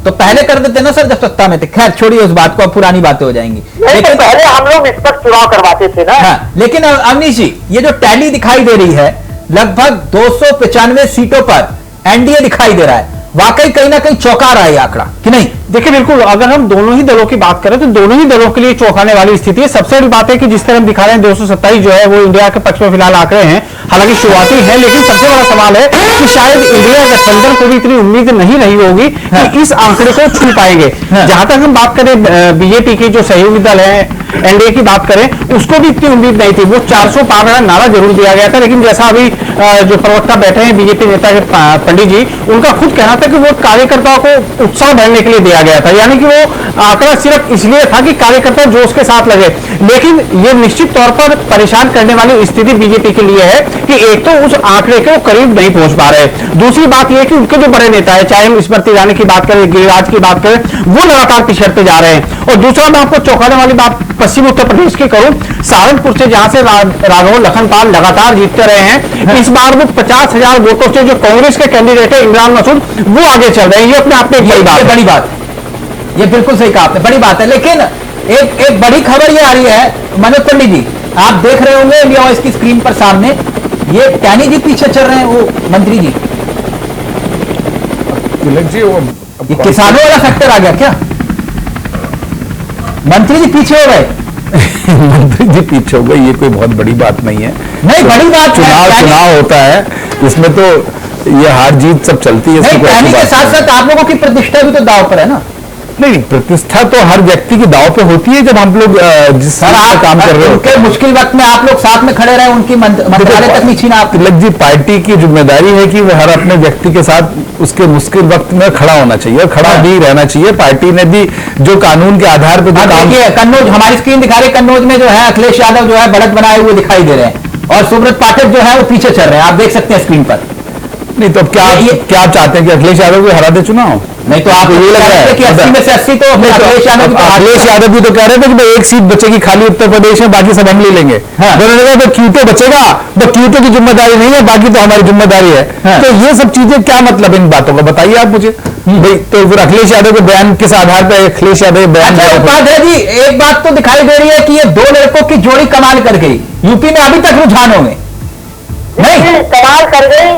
तो पहले कर देते ना सर जब सत्ता में थे। खैर छोड़िए उस बात को, अब पुरानी बातें हो जाएंगी। लेकिन पहले हम लोग निष्पक्ष चुनाव करवाते थे ना। हाँ, लेकिन अवनीश जी ये जो टैली दिखाई दे रही है, लगभग 295 सीटों पर एनडीए दिखाई दे रहा है, वाकई कहीं ना कहीं चौंका रहा है आंकड़ा कि नहीं? देखिए बिल्कुल, अगर हम दोनों ही दलों की बात करें तो दोनों ही दलों के लिए चौंकाने वाली स्थिति है। सबसे बड़ी बात है कि जिस तरह हम दिखा रहे हैं 227 जो है वो इंडिया के पक्ष में फिलहाल आंकड़े हैं, हालांकि शुरुआती है, लेकिन सबसे बड़ा सवाल है कि शायद इंडिया गठबंधन को भी इतनी उम्मीद नहीं रही होगी कि इस आंकड़े को छू पाएंगे। जहां तक हम बात करें बीजेपी की जो सहयोगी दल है, एनडीए की बात करें, उसको भी इतनी उम्मीद नहीं थी। वो 400 पार का नारा जरूर दिया गया था, लेकिन जैसा अभी जो प्रवक्ता बैठे हैं बीजेपी नेता के पंडित जी, उनका खुद कहना था कि वो कार्यकर्ताओं को उत्साह बढ़ने के लिए दिया गया था, यानी कि वो आंकड़ा सिर्फ इसलिए था कि कार्यकर्ता जोश के साथ लगे। लेकिन ये निश्चित तौर पर परेशान करने वाली स्थिति बीजेपी के लिए है कि एक तो उस आंकड़े के वो करीब नहीं पहुंच पा रहे, दूसरी बात यह कि उनके जो बड़े नेता है, चाहे हम स्मृति ईरानी की बात करें, गिरिराज की बात करें, वो लगातार पिछड़ते जा रहे हैं। और दूसरा मैं आपको चौंकाने वाली बात पश्चिम उत्तर प्रदेश की करूं, सहारनपुर से जहां से राघव लखनपाल लगातार जीतते रहे हैं, इस बार वो 50,000 वोटों से जो कांग्रेस के कैंडिडेट है इमरान मसूद, वो आगे चल रहे हैं। ये अपने आप में एक बड़ी बात, ये बिल्कुल सही कहा आपने, बड़ी बात है। लेकिन एक बड़ी खबर ये आ रही है मनोज पंडित जी, आप देख रहे होंगे इंडिया वॉइस की स्क्रीन पर सामने, ये टैनी जी पीछे चल रहे हैं, वो मंत्री जी। तिलक जी वो ये किसानों वाला फैक्टर आ गया क्या? मंत्री जी पीछे हो गए। मंत्री जी पीछे हो गए, ये कोई बहुत बड़ी बात नहीं है। नहीं, बड़ी बात है। चुनाव होता है, इसमें तो ये हार जीत सब चलती है। नहीं, कहने के साथ साथ आप लोगों की प्रतिष्ठा भी तो दांव पर है ना। नहीं, प्रतिष्ठा तो हर व्यक्ति की दांव पे होती है जब हम लोग जिस काम कर रहे हो। उनके मुश्किल वक्त में आप लोग साथ में खड़े रहे, उनकी मंत्रालय तक नहीं छीना आप। तिलक जी, पार्टी की जिम्मेदारी है कि वह हर अपने व्यक्ति के साथ उसके मुश्किल वक्त में खड़ा होना चाहिए, खड़ा भी रहना चाहिए। पार्टी ने भी जो कानून के आधार पर देखिए, कन्नौज, हमारी स्क्रीन दिखा रही, कन्नौज में जो है अखिलेश यादव जो है बढ़त बनाए हुए दिखाई दे रहे हैं और सुब्रत पाठक जो है वो पीछे चल रहे हैं, आप देख सकते हैं स्क्रीन पर। नहीं तो क्या चाहते हैं कि अखिलेश यादव को हरा दे चुनाव? नहीं तो आप ये लग रहा है कि 80 में से 80 तो अखिलेश यादव भी तो कह रहे थे कि भाई एक सीट बचेगी खाली उत्तर प्रदेश में, बाकी सब हम ले लेंगे। उन्होंने कहा तो क्यूटो बचेगा, तो क्यूटो की जिम्मेदारी नहीं है, बाकी तो हमारी जिम्मेदारी है। तो ये सब चीजें क्या मतलब इन बातों का, बताइए आप मुझे भाई। तो फिर अखिलेश यादव के बयान किस आधार पर अखिलेश यादव बयान? उपाध्याय जी, एक बात तो दिखाई दे रही है कि ये दो लड़कों की जोड़ी कमाल कर गई यूपी में अभी तक रुझानों में। नहीं, कमाल कर गई।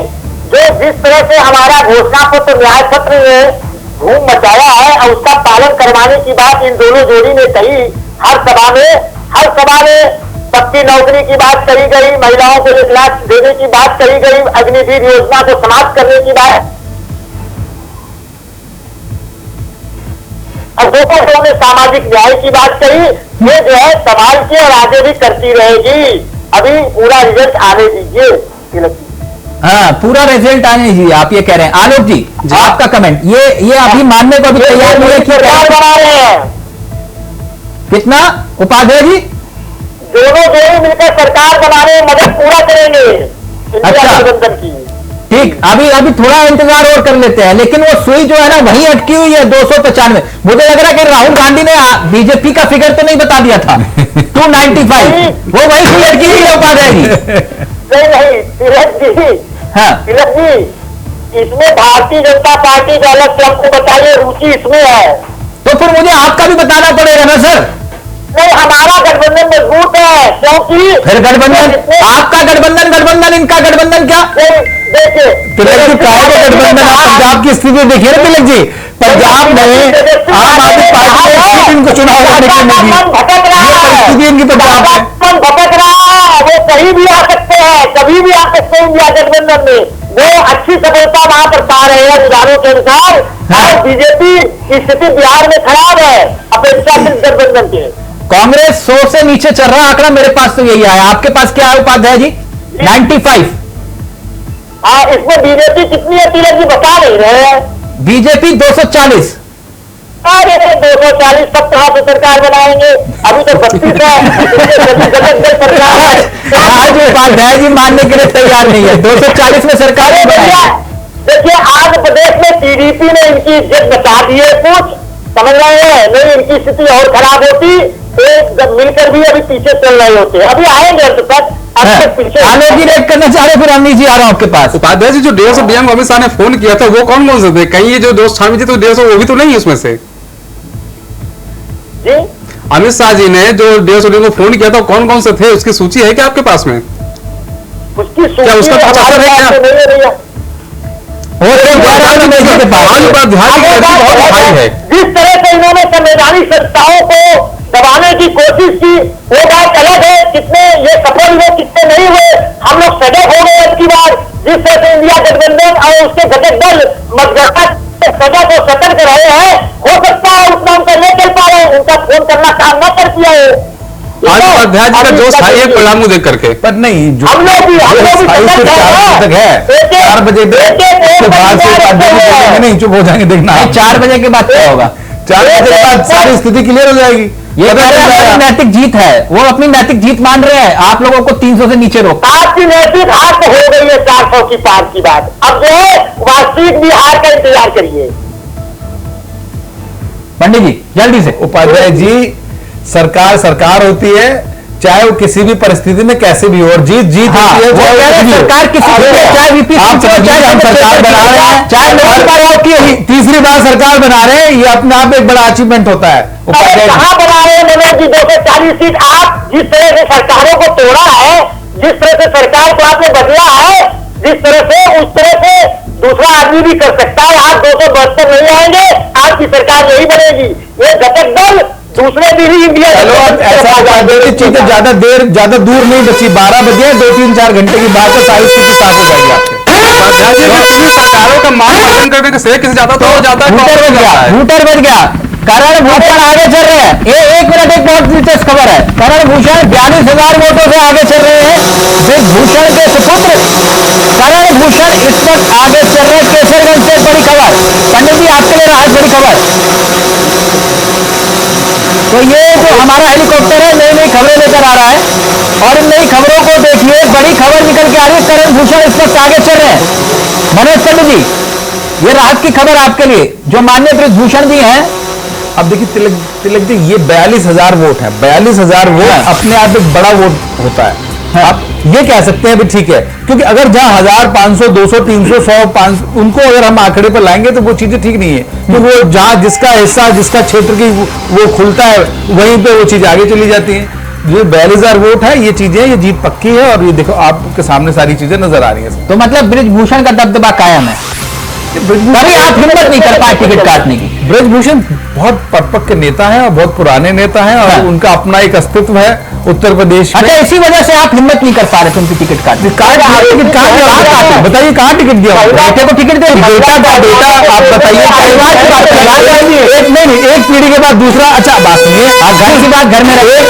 जो जिस तरह से हमारा घोषणा पत्र न्याय पत्र में धूम मचाया है और उसका पालन करवाने की बात इन दोनों जोड़ी ने कही। हर सभा में पक्की नौकरी की बात करी गई, महिलाओं को 1 लाख देने की बात करी गई, अग्निवीर योजना को समाप्त करने की बात। और दोनों ने सामाजिक न्याय की बात कही। ये जो है संभाल के और आगे भी करती रहेगी। अभी पूरा रिजल्ट आने दीजिए। हाँ, पूरा रिजल्ट आने दीजिए, आप ये कह रहे हैं। आलोक जी, आपका कमेंट, ये अभी मानने को अभी तैयार नहीं है कि बना रहे हैं। कितना उपाध्याय जी? दोनों मिलकर सरकार बनाने में मदद पूरा करेंगे इंडिया गठबंधन की। ठीक, अभी थोड़ा इंतजार और कर लेते हैं, लेकिन वो सुई जो है ना वहीं अटकी हुई है 295। मुझे लग रहा है कि राहुल गांधी ने बीजेपी का फिगर तो नहीं बता दिया था 295, वो वहीं सुई अटकी हुई है उपाध्याय जी। नहीं, तिलक जी, हाँ, तिलक जी, इसमें भारतीय जनता पार्टी का अलग से हमको बताइए, रुचि इसमें है। तो फिर मुझे आपका भी बताना पड़ेगा ना सर। नहीं, हमारा गठबंधन मजबूत है, क्योंकि फिर गठबंधन, आपका गठबंधन, इनका गठबंधन क्या? देखिए तिलक जी, का गठबंधन, आप पंजाब की स्थिति देखिए ना तिलक जी। पंजाब में आम आदमी पार्टी ने इनको चुनाव लड़ने के लिए दी, भटक रहा है, परिस्थिति इनकी पंजाब में भटक रहा है। वो कहीं भी आ सकते हैं, कभी भी आ सकते हैं इंडिया गठबंधन में। वो अच्छी सफलता वहां पर पा रहे हैं रुझानों के अनुसार। और बीजेपी की स्थिति बिहार में खराब है अपेक्षाकृत गठबंधन के। कांग्रेस 100 से नीचे चल रहा आंकड़ा, मेरे पास तो यही आया। आपके पास क्या है उपाध्याय जी? 95। हाँ, इसमें बीजेपी कितनी है तिलक जी बता नहीं रहे हैं। बीजेपी 240। अरे 240 तक कहां से सरकार बनाएंगे? अभी तो 32 है सरकार है। आज उपाध्याय जी मानने के लिए तैयार नहीं है, 240 में सरकार है। देखिए, आंध्र प्रदेश में टीडीपी ने इनकी इज्जत बचा दी है कुछ, समझ रहे हैं? नहीं, इनकी स्थिति और खराब होती, एक मिलकर भी अभी पीछे चल रहे होते। अभी आएंगे अंत तक, अब तक पीछे। आलोक जी रेड करना चाह रहे, फिर अमित जी आ रहा हूं आपके पास। उपाध्याय जी, जो 150 डीएम अमित शाह ने फोन किया था वो कौन से थे? कहीं ये जो दोस्त शामिल थे तो 150 वो भी तो नहीं है उसमें से जी? अमित शाह जी ने जो 150 डीएम को फोन किया था कौन से थे, उसकी सूची है क्या आपके पास में? उसकी क्या उसका सूची पता हमारे है पास क्या? में नहीं है भैया। जिस तरह से इन्होंने संवैधानिक संस्थाओं को दबाने की कोशिश की, वो बात अलग है। कितने ये सफल हुए, कितने नहीं हुए, हम लोग सजग हो गए। अब की बार जिस तरह से इंडिया गठबंधन और उसके घटक दल मतगणना सजग और सतर्क रहे हैं, हो सकता है उतना उनका नहीं चल पा रहे, उनका फोन करना काम न कर दिया हो। आज उपाध्याय जी का जोश था एक परिणाम देख करके, पर नहीं, जो हम लोग भी 4 बजे तक है, 4 बजे के बाद से नहीं चुप हो जाएंगे। देखना 4 बजे के बाद क्या होगा? 4 बजे के बाद सारी स्थिति क्लियर हो जाएगी। ये नैतिक जीत है, वो अपनी नैतिक जीत मान रहे हैं, आप लोगों को 300 से नीचे रोक। आपकी नैतिक हार तो हो गई है 400 की पार की बात। अब जो है वास्तविक भी हार का इंतजार करिए। पंडित जी जल्दी से। उपाध्याय जी, सरकार होती है, चाहे वो किसी भी परिस्थिति में कैसे भी हो, और जीत होती है। सरकार किसी चाहे वीपी आप समझिए, हम सरकार बना रहे हैं, चाहे तीसरी बार सरकार बना रहे हैं, ये अपने आप एक बड़ा अचीवमेंट होता है। कहां बना रहे हैं मनोज जी 240 सीट? आप जिस तरह से सरकारों को तोड़ा है, जिस तरह से सरकार को आपने बदला है, जिस तरह से उस तरह से दूसरा आदमी भी कर सकता है। आप 272 नहीं आएंगे, आपकी सरकार नहीं बनेगी। ये घटक दल दूसरे दिन ही इंडिया चलो अब ऐसा चीजें ज्यादा दूर नहीं बची, 12 बजे 2-3-4 घंटे की बात है, सारी स्थिति साफ हो जाएगी आपके। सरकारों का मान वचन करने का श्रेय किसे जाता तो जाता है भूटर बच गया। करण भूषण आगे चल रहे हैं। एक मिनट, एक बहुत दिलचस्प खबर है। करण भूषण 42,000 वोटों से आगे चल रहे हैं। ब्रिजभूषण के सुपुत्र करण भूषण इस वक्त आगे चल रहे हैं केसरगंज से। बड़ी खबर पंडित जी आपके लिए राहत, बड़ी खबर। तो ये जो हमारा हेलीकॉप्टर है नई नई खबरें लेकर आ रहा है, और इन नई खबरों को देखिए, बड़ी खबर निकल के आ रही है। करण भूषण इस वक्त आगे चल रहे हैं। मनोज पंडित जी, ये राहत की खबर आपके लिए, जो माननीय ब्रिजभूषण जी हैं। अब देखिए तिलक जी, ये 42,000 वोट है। 42,000 वोट अपने आप एक बड़ा वोट होता है। आप ये कह सकते हैं भी ठीक है, क्योंकि अगर जहां 1000, 500, 200, 300, 100, 500 उनको अगर हम आंकड़े पर लाएंगे तो वो चीजें ठीक नहीं है। कि वो जहां जिसका हिस्सा, जिसका क्षेत्र की वो खुलता है, वहीं पे वो चीजें आगे चली जाती हैं। जो 42,000 वोट है, ये चीजें, ये जीत पक्की है। और ये देखो आपके सामने सारी चीजें नजर आ रही है। तो मतलब ब्रिजभूषण का दबदबा कायम है। तभी आप हिम्मत नहीं कर पाए टिकट काटने की। ब्रिजभूषण बहुत परिपक्व नेता है और बहुत पुराने नेता हैं, और उनका अपना एक अस्तित्व है उत्तर प्रदेश में। अच्छा, इसी वजह से आप हिम्मत नहीं कर पा रहे थे उनकी टिकट काटने। बताइए कहाँ टिकट दिया? बेटे को टिकट दे, बेटा आप बताइए। नहीं, एक पीढ़ी के बाद दूसरा। अच्छा बात सुनिए, आप घर की बात घर में रहिए।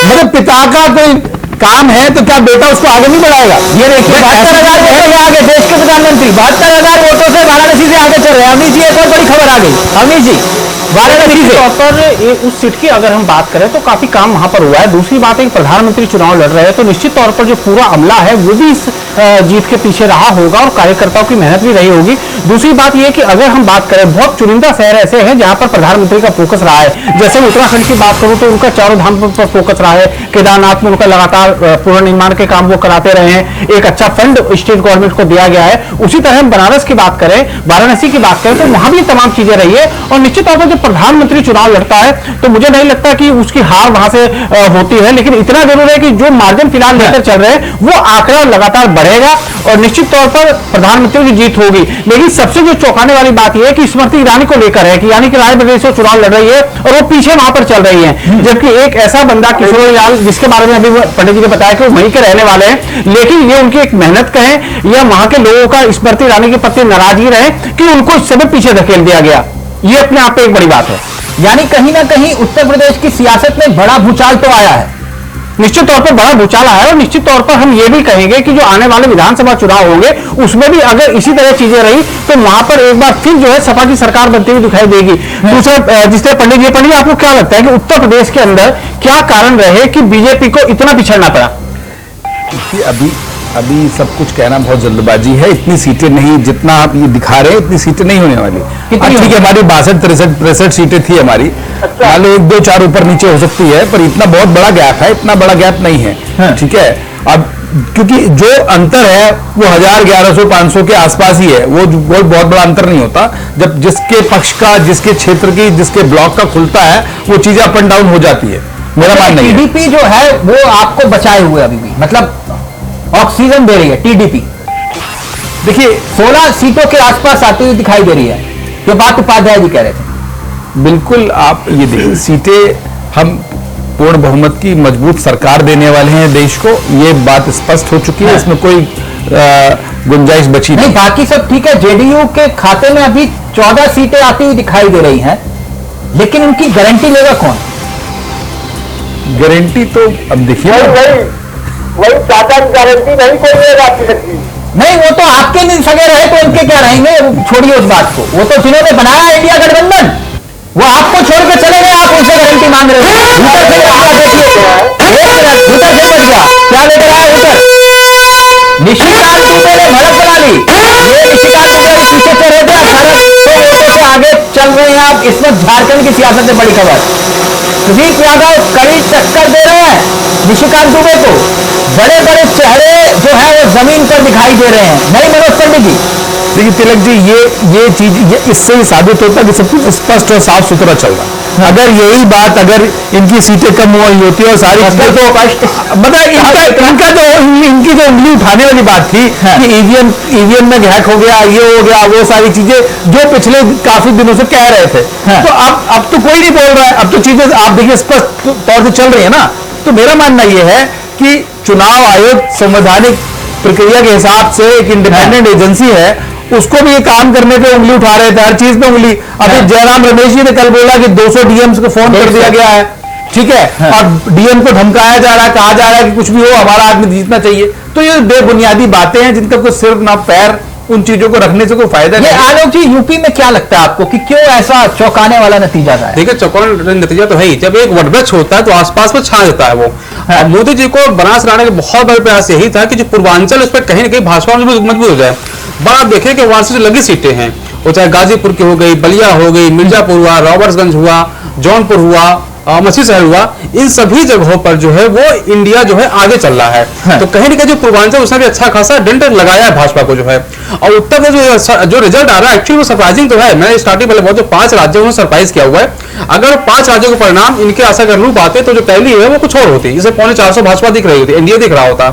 मतलब पिता का कोई काम है तो क्या बेटा उसको आगे नहीं बढ़ाएगा? ये देखिए 72,000 वोटों से आगे देश के प्रधानमंत्री 72,000 वोटों से वाराणसी से आगे चल रहे हैं। अवनीश जी, एक और बड़ी खबर आ गई। अवनीश जी, वाराणसी से तौर पर उस सीट की अगर हम बात करें तो काफी काम वहां पर हुआ है। दूसरी बात है कि प्रधानमंत्री चुनाव लड़ रहे हैं, तो निश्चित तौर पर जो पूरा अमला है वो भी इस जीत के पीछे रहा होगा और कार्यकर्ताओं की मेहनत भी रही होगी। दूसरी बात यह कि अगर हम बात करें, बहुत चुनिंदा शहर ऐसे हैं जहां पर प्रधानमंत्री का फोकस रहा है। जैसे उत्तराखंड की बात करूं तो उनका चारों धाम पर फोकस रहा है। केदारनाथ में उनका लगातार पुनर्निर्माण के काम वो कराते रहे हैं। एक अच्छा फंड स्टेट गवर्नमेंट को दिया गया है। उसी तरह हम बनारस की बात करें, वाराणसी की बात करें, तो वहां भी तमाम चीजें रही है। और निश्चित तौर पर जब प्रधानमंत्री चुनाव लड़ता है तो मुझे नहीं लगता कि उसकी हार वहां से होती है, लेकिन इतना जरूर है कि जो मार्जिन फिलहाल लेकर चल रहे हैं वो आंकड़ा लगातार बढ़ेगा और निश्चित तौर पर प्रधानमंत्री की जीत होगी। लेकिन सबसे जो चौंकाने वाली बात यह है कि स्मृति ईरानी को लेकर है कि यानी कि रायबरेली से चुनाव लड़ रही है और वो पीछे वहां पर चल रही है, जबकि एक ऐसा बंदा किशोर लाल, जिसके बारे में अभी पंडित जी ने बताया कि वो वहीं के रहने वाले हैं, लेकिन ये उनकी एक मेहनत कहें या वहां के लोगों का स्मृति ईरानी के प्रति नाराजगी रहे कि उनको इस समय पीछे धकेल दिया गया। ये अपने आप में एक बड़ी बात है। यानी कहीं ना कहीं उत्तर प्रदेश की सियासत में बड़ा भूचाल तो आया है। निश्चित तौर पर बड़ा भूचाल आया और निश्चित तौर पर हम ये भी कहेंगे कि जो आने वाले विधानसभा चुनाव होंगे उसमें भी अगर इसी तरह चीजें रही तो वहां पर एक बार फिर जो है सपा की सरकार बनती हुई दिखाई देगी। दूसरा, जिस तरह पंडित जी आपको क्या लगता है कि उत्तर प्रदेश के अंदर क्या कारण रहे कि बीजेपी को इतना पिछड़ना पड़ा? अभी सब कुछ कहना बहुत जल्दबाजी है। इतनी सीटें नहीं, जितना आप ये दिखा रहे हैं इतनी सीटें नहीं होने वाली। ठीक है, हमारी 62, 63 सीटें थी हमारी, मान लो 1, 2, 4 ऊपर नीचे हो सकती है, पर इतना बहुत बड़ा गैप है, इतना बड़ा गैप नहीं है। ठीक है, अब क्योंकि जो अंतर है वो 1000, 1100, 500 के आसपास ही है, वो बहुत बड़ा अंतर नहीं होता। जब जिसके पक्ष का, जिसके क्षेत्र की, जिसके ब्लॉक का खुलता है वो चीजें अप एंड डाउन हो जाती है। मेरा मानना है टीडीपी जो है वो आपको बचाए हुए अभी भी, मतलब ऑक्सीजन दे रही है टीडीपी। देखिए 16 सीटों के आसपास आती हुई दिखाई दे रही है, ये बात उपाध्याय जी कह रहे थे। बिल्कुल, आप ये देखिए, सीटें हम पूर्ण बहुमत की मजबूत सरकार देने वाले हैं देश को, ये बात स्पष्ट हो चुकी है। इसमें कोई गुंजाइश बची नहीं। बाकी सब ठीक है। जेडीयू के खाते में अभी 14 सीटें आती हुई दिखाई दे रही हैं, लेकिन उनकी गारंटी लेगा कौन? गारंटी तो अब देखिए, वही चाचा की गारंटी नहीं कोई लेगा आपकी सकती। नहीं, वो तो आपके नहीं सगे रहे तो उनके क्या रहेंगे, छोड़िए उस बात को। वो तो जिन्होंने बनाया इंडिया गठबंधन वो आपको छोड़ के चले गए, आप उनसे गारंटी मांग रहे हो। उतर से बच गया, क्या लेकर आया उतर? निशिकांत दुबे ने भड़क बना ली। ये निशिकांत दुबे पीछे चल रहे थे, 1800 वोटों से आगे चल रहे हैं आप। इस वक्त झारखंड की सियासत में बड़ी खबर, सुदीप यादव कड़ी टक्कर दे रहे हैं निशिकांत दुबे को बड़े बड़े चेहरे जो है वो जमीन पर दिखाई दे रहे हैं, नहीं मनोज पंडित जी? देखिए तिलक जी, ये चीज इससे ही साबित होता है कि सब कुछ स्पष्ट और साफ सुथरा चल रहा है। अगर यही बात अगर इनकी सीटें कम हुई होती और सारी चीजें तो मतलब इनका जो इनकी जो उंगली उठाने वाली बात थी कि ईवीएम में हैक हो गया, ये हो गया, वो सारी चीजें जो पिछले काफी दिनों से कह रहे थे, तो अब तो कोई नहीं बोल रहा है। अब तो चीजें आप देखिए स्पष्ट तौर से चल रही है ना। तो मेरा मानना यह है कि चुनाव आयोग संवैधानिक प्रक्रिया के हिसाब से एक इंडिपेंडेंट एजेंसी है, उसको भी ये काम करने पे उंगली उठा रहे थे, हर चीज पे उंगली। अभी जयराम रमेश जी ने कल बोला कि 200 डीएम को फोन कर दिया गया है, ठीक है, और डीएम को धमकाया जा रहा है, कहा जा रहा है कि कुछ भी हो हमारा आदमी जीतना चाहिए। तो ये बेबुनियादी बातें हैं जिनका कोई सिर ना पैर, उन चीजों को रखने से कोई फायदा नहीं। आलोक जी, यूपी में क्या लगता है आपको कि क्यों ऐसा चौंकाने वाला नतीजा था? देखिए, चौंकाने नतीजा तो है ही। जब एक वटवृक्ष होता है तो आसपास में छा जाता है वो। अब मोदी जी को बनारस लाने का बहुत बड़ा प्रयास यही था कि जो पूर्वांचल उस पर कहीं ना कहीं भाजपा में मजबूत हो जाए। बात आप देखिए कि वहां से जो लगी सीटें हैं, वो चाहे गाजीपुर की हो गई, बलिया हो गई, मिर्जापुर हुआ, रॉबर्ट्सगंज हुआ, जौनपुर हुआ, मछली शहर हुआ, इन सभी जगहों पर जो है वो इंडिया जो है आगे चल रहा है। तो कहीं ना कहीं जो पूर्वांचल उसने भी अच्छा खासा डंड लगाया है भाजपा को जो है। और उत्तर में जो रिजल्ट आ रहा है एक्चुअली वो सरप्राइजिंग तो है। मैंने स्टार्टिंग पहले बहुत जो 5 राज्यों में सरप्राइज किया हुआ है। अगर 5 राज्यों के परिणाम इनके आशा के अनुरूप आते तो जो पहली है वो कुछ और होती, जैसे 450 भाजपा दिख रही होती, इंडिया दिख रहा होता।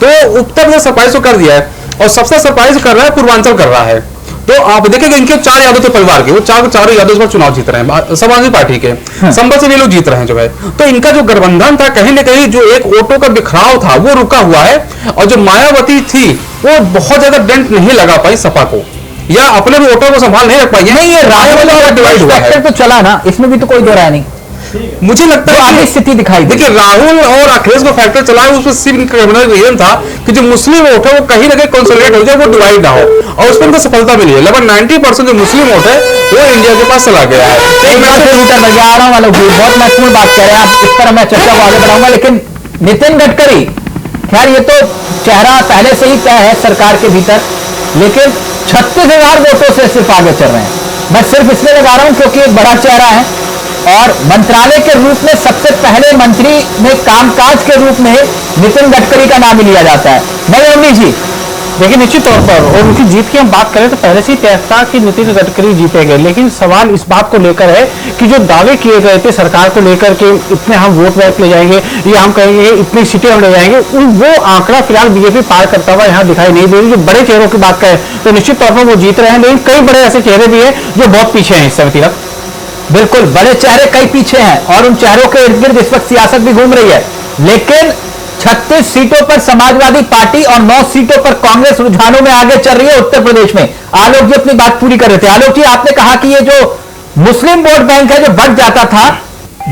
तो उत्तर ने सरप्राइज तो कर दिया है और सबसे सरप्राइज कर रहा है पूर्वांचल कर रहा है। तो आप देखेंगे इनके 4 यादव थे परिवार के, वो चारों यादव इस बार चुनाव जीत रहे हैं, समाजवादी पार्टी के संभल से भी लोग जीत रहे हैं जो है। तो इनका जो गठबंधन था कहीं ना कहीं जो एक वोटों का बिखराव था वो रुका हुआ है। और जो मायावती थी वो बहुत ज्यादा डेंट नहीं लगा पाई सपा को, या अपने भी वोटों को संभाल नहीं रख पाई। नहीं, ये राहुल डिवाइड हुआ है तो चला ना, इसमें भी तो कोई दो राय नहीं। मुझे लगता है आगे स्थिति दिखाई। देखिए, राहुल और अखिलेश को फैक्टर चला है, उसमें सिर्फ रीजन था कि जो मुस्लिम वोट है वो कहीं ना कहीं कंसोलिडेट हो जाए, वो डिवाइड ना हो, और उसमें उनको सफलता मिली है। लगभग 90% जो मुस्लिम वोट है वो इंडिया के पास चला गया है। बहुत महत्वपूर्ण बात कह रहे हैं आप, इस पर मैं चर्चा को आगे बढ़ाऊंगा। लेकिन नितिन गडकरी, खैर ये तो चेहरा पहले से ही तय है सरकार के भीतर, लेकिन 36,000 वोटों से सिर्फ आगे चल रहे हैं। मैं सिर्फ इसलिए लगा रहा हूं क्योंकि एक बड़ा चेहरा है और मंत्रालय के रूप में सबसे पहले मंत्री में कामकाज के रूप में नितिन गडकरी का नाम लिया जाता है। नहीं अम्मी जी? देखिए, निश्चित तौर पर, और उनकी जीत की हम बात करें तो पहले से ही तय था कि नितिन गडकरी जीतेंगे। लेकिन सवाल इस बात को लेकर है कि जो दावे किए गए थे सरकार को लेकर के, इतने हम वोट बैंक ले जाएंगे या हम कहेंगे इतनी सीटें हम ले जाएंगे, वो आंकड़ा फिलहाल बीजेपी पार करता हुआ यहाँ दिखाई नहीं दे रही। जो बड़े चेहरों की बात करें तो निश्चित तौर पर वो जीत रहे हैं, लेकिन कई बड़े ऐसे चेहरे भी हैं जो बहुत पीछे हैं इस समय तक। बिल्कुल, बड़े चेहरे कई पीछे हैं और उन चेहरों के इर्द गिर्द इस वक्त सियासत भी घूम रही है। लेकिन 36 सीटों पर समाजवादी पार्टी और 9 सीटों पर कांग्रेस रुझानों में आगे चल रही है उत्तर प्रदेश में। आलोक जी अपनी बात पूरी कर रहे थे। आलोक जी, आपने कहा कि ये जो मुस्लिम वोट बैंक है जो बढ़ जाता था,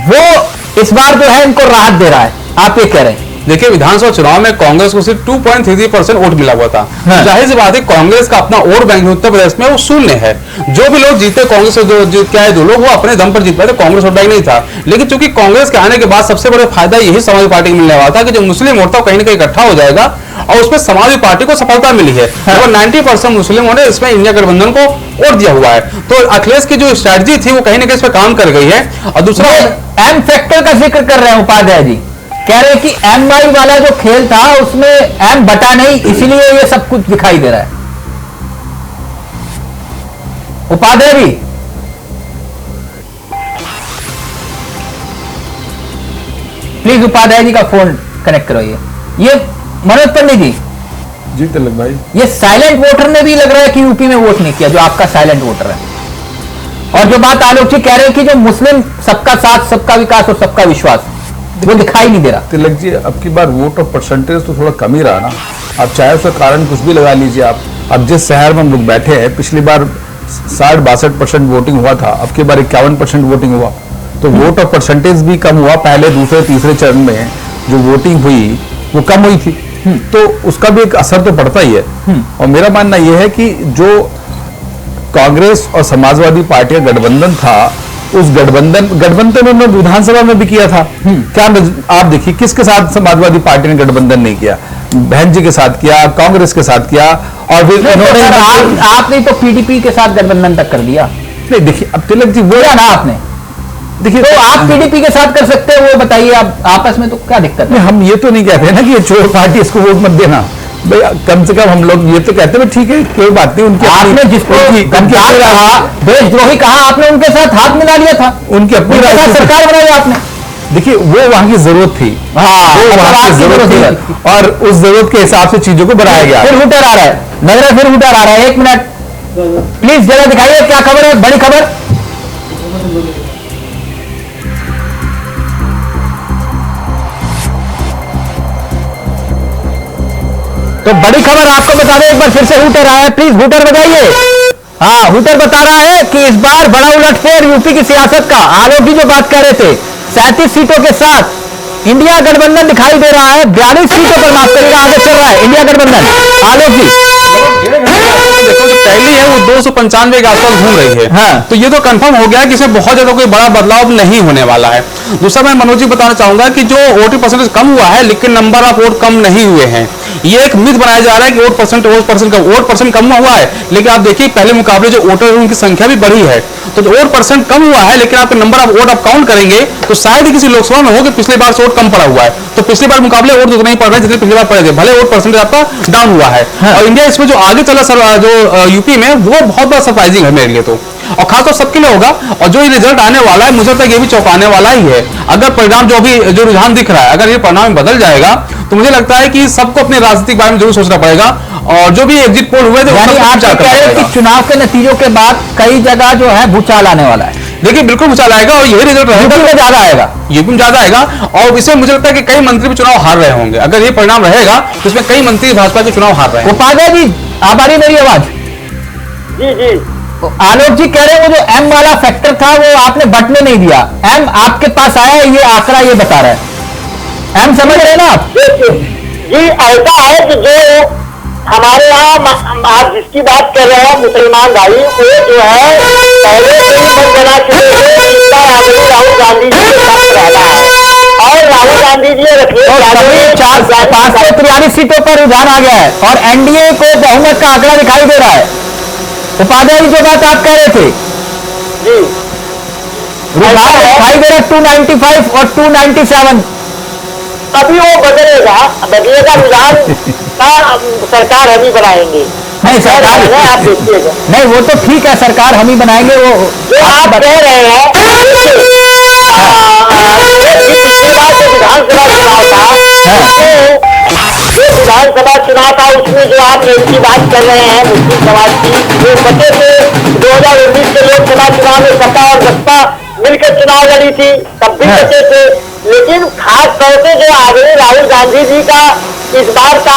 वो इस बार जो है इनको राहत दे रहा है, आप ये कह रहे हैं? देखिए, विधानसभा चुनाव में कांग्रेस को सिर्फ 2.33% वोट मिला हुआ था। जाहिर सी बात है कांग्रेस का अपना वोट बैंक उत्तर प्रदेश में वो शून्य है। जो भी लोग जीते कांग्रेस से, क्या है, 2 लोग वो अपने दम पर जीत पाए थे, कांग्रेस वोट बैंक नहीं था। लेकिन चूंकि कांग्रेस के आने के बाद सबसे बड़ा फायदा यही समाजवादी पार्टी को मिलने वाला था कि जो मुस्लिम वोट था कहीं ना कहीं इकट्ठा हो जाएगा और उसमें समाजवादी पार्टी को सफलता मिली है। और 90% मुस्लिम वोट इसमें इंडिया गठबंधन को वोट दिया हुआ है। तो अखिलेश की जो स्ट्रैटेजी थी वो कहीं ना कहीं इस पर काम कर गई है। और दूसरा एम फैक्टर का जिक्र कर रहे हैं उपाध्याय जी, कह रहे हैं कि एमआई वाला जो खेल था उसमें एम बटा नहीं, इसीलिए ये सब कुछ दिखाई दे रहा है। उपाध्याय जी, प्लीज उपाध्याय जी का फोन कनेक्ट करवाइए। ये मनोज पंडित जी तिलक भाई, ये साइलेंट वोटर ने भी लग रहा है कि यूपी में वोट नहीं किया, जो आपका साइलेंट वोटर है। और जो बात आलोक जी कह रहे हैं कि जो मुस्लिम सबका साथ, सबका विकास और सबका विश्वास, वो दिखाई नहीं दे रहा। तिलक जी, अब की बार वोट और परसेंटेज तो थोड़ा कम ही रहा ना। आप चाहे उसका कारण कुछ भी लगा लीजिए। आप अब जिस शहर में हम लोग बैठे हैं, पिछली बार 60-62% वोटिंग हुआ था, अब की बार 51% वोटिंग हुआ। तो वोट और परसेंटेज भी कम हुआ। पहले दूसरे तीसरे चरण में जो वोटिंग हुई वो कम हुई थी, तो उसका भी एक असर तो पड़ता ही है। और मेरा मानना यह है कि जो कांग्रेस और समाजवादी पार्टी का गठबंधन था, उस गठबंधन में विधानसभा में भी किया था। क्या आप देखिए किसके साथ समाजवादी पार्टी ने गठबंधन नहीं किया? बहन जी के साथ किया, कांग्रेस के साथ किया, और फिर आपने तो पीडीपी के साथ गठबंधन तक कर दिया। नहीं, देखिए अब तिलक जी वो ना आपने देखिए तो आप पीडीपी के साथ कर सकते हो, वो बताइए आप आपस में, तो क्या दिक्कत है? हम ये तो नहीं कहते ना कि ये चोर पार्टी, इसको वोट मत देना भाई। कम से कम हम लोग ये तो कहते हैं ठीक है, कोई बात नहीं। उनकी आपने जिसको गद्दार कहा, देशद्रोही कहा, आपने उनके साथ हाथ मिला लिया था, उनकी अपनी सरकार बनाई आपने। देखिए वो वहां की जरूरत थी, वो वहां की जरूरत थी, और उस जरूरत के हिसाब से चीजों को बनाया गया। फिर हुटर आ रहा है, लग रहा है फिर हुटर आ रहा है। 1 मिनट प्लीज जरा दिखाइए, क्या खबर है, बड़ी खबर। तो बड़ी खबर आपको बता दें, एक बार फिर से हुटर आया है, प्लीज हुटर बजाइए। हाँ, हुटर बता रहा है कि इस बार बड़ा उलटफेर यूपी की सियासत का। आलोक जी जो बात कर रहे थे, 37 सीटों के साथ इंडिया गठबंधन दिखाई दे रहा है, 42 सीटों पर, माफ करिएगा, आगे चल रहा है इंडिया गठबंधन। आलोक जी देखो जो पहली है वो 295 के आसपास घूम रही है। हाँ। तो ये तो कंफर्म हो गया कि इसमें बहुत ज्यादा कोई बड़ा बदलाव नहीं होने वाला है। दूसरा मैं मनोज जी बताना चाहूंगा कि जो वोटिंग परसेंटेज कम हुआ है, लेकिन नंबर ऑफ वोट कम नहीं हुए हैं। ये एक मिथ बनाया जा रहा है कि वोट परसेंट कम हुआ है, लेकिन आप देखिए पहले मुकाबले जो वोटर है उनकी संख्या भी बढ़ी है। तो वोट परसेंट कम हुआ है, लेकिन आपके नंबर ऑफ वोट आप काउंट करेंगे तो शायद ही किसी लोकसभा में हो कि पिछली बार से वोट कम पड़ा हुआ है। तो पिछली बार मुकाबले वोट उतने ही पड़ रहे हैं जितने पिछली बार पड़े थे, भले वोट परसेंटेज आपका डाउन हुआ है। और इंडिया इसमें जो आगे चला जो यूपी में, वो बहुत बड़ा सरप्राइजिंग है मेरे लिए तो, और खासतौर सबके लिए होगा। और जो ये रिजल्ट आने वाला है, मुझे लगता है ये भी चौंकाने वाला ही है। अगर परिणाम जो रुझान दिख रहा है, अगर ये परिणाम बदल जाएगा तो मुझे लगता है कि सबको अपने राजनीतिक बारे में जरूर सोचना पड़ेगा। और जो भी एग्जिट पोल हुए थे, यानी आप कह रहे हैं कि चुनाव के नतीजों के बाद कई जगह जो है भूचाल आने वाला है। देखिए बिल्कुल भूचाल आएगा, और यही रिजल्ट रहेगा, यूपी में ज्यादा आएगा, यूपी में ज्यादा आएगा। और इसमें मुझे लगता है कि कई मंत्री भी चुनाव हार रहे होंगे। अगर ये परिणाम रहेगा तो इसमें कई मंत्री भाजपा के चुनाव हार रहे हैं। उपाध्याय जी आप आ रही मेरी आवाज? जी जी आलोक जी कह रहे हैं वो जो एम वाला फैक्टर था वो आपने बटने नहीं दिया, एम आपके पास आया है, ये आंकड़ा ये बता रहा है। एम समझ रहे हैं ना आप? जी, ऐसा है कि जो हमारे यहाँ आप जिसकी बात कर रहे हैं मुसलमान भाई, वो जो है पहले से ही मन बना चुके थे, इसका आगे राहुल गांधी जी के साथ रहना है। और राहुल गांधी जी रखिए 543 सीटों पर रुझान आ गया है और एनडीए को बहुमत का आंकड़ा दिखाई दे रहा है। उपाध्याय जी जो बात आप कह रहे थे, जी रुझान दिखाई दे रहा है 295 और 297। अभी वो बदलेगा रुझान का सरकार हम ही बनाएंगे। नहीं सरकार आप देखिएगा, नहीं वो तो ठीक है, सरकार हम ही बनाएंगे। वो जो आप कह रहे हैं, पिछली बार जो विधानसभा चुनाव था, जो विधानसभा चुनाव था उसमें जो आप इनकी बात कर रहे हैं मुस्लिम समाज की, जो बचे थे 2019 के लोकसभा चुनाव में सपा और बसपा मिलकर चुनाव लड़ी थी, तब भी बचे थे। लेकिन खास तौर से जो आगे राहुल गांधी जी का इस बार का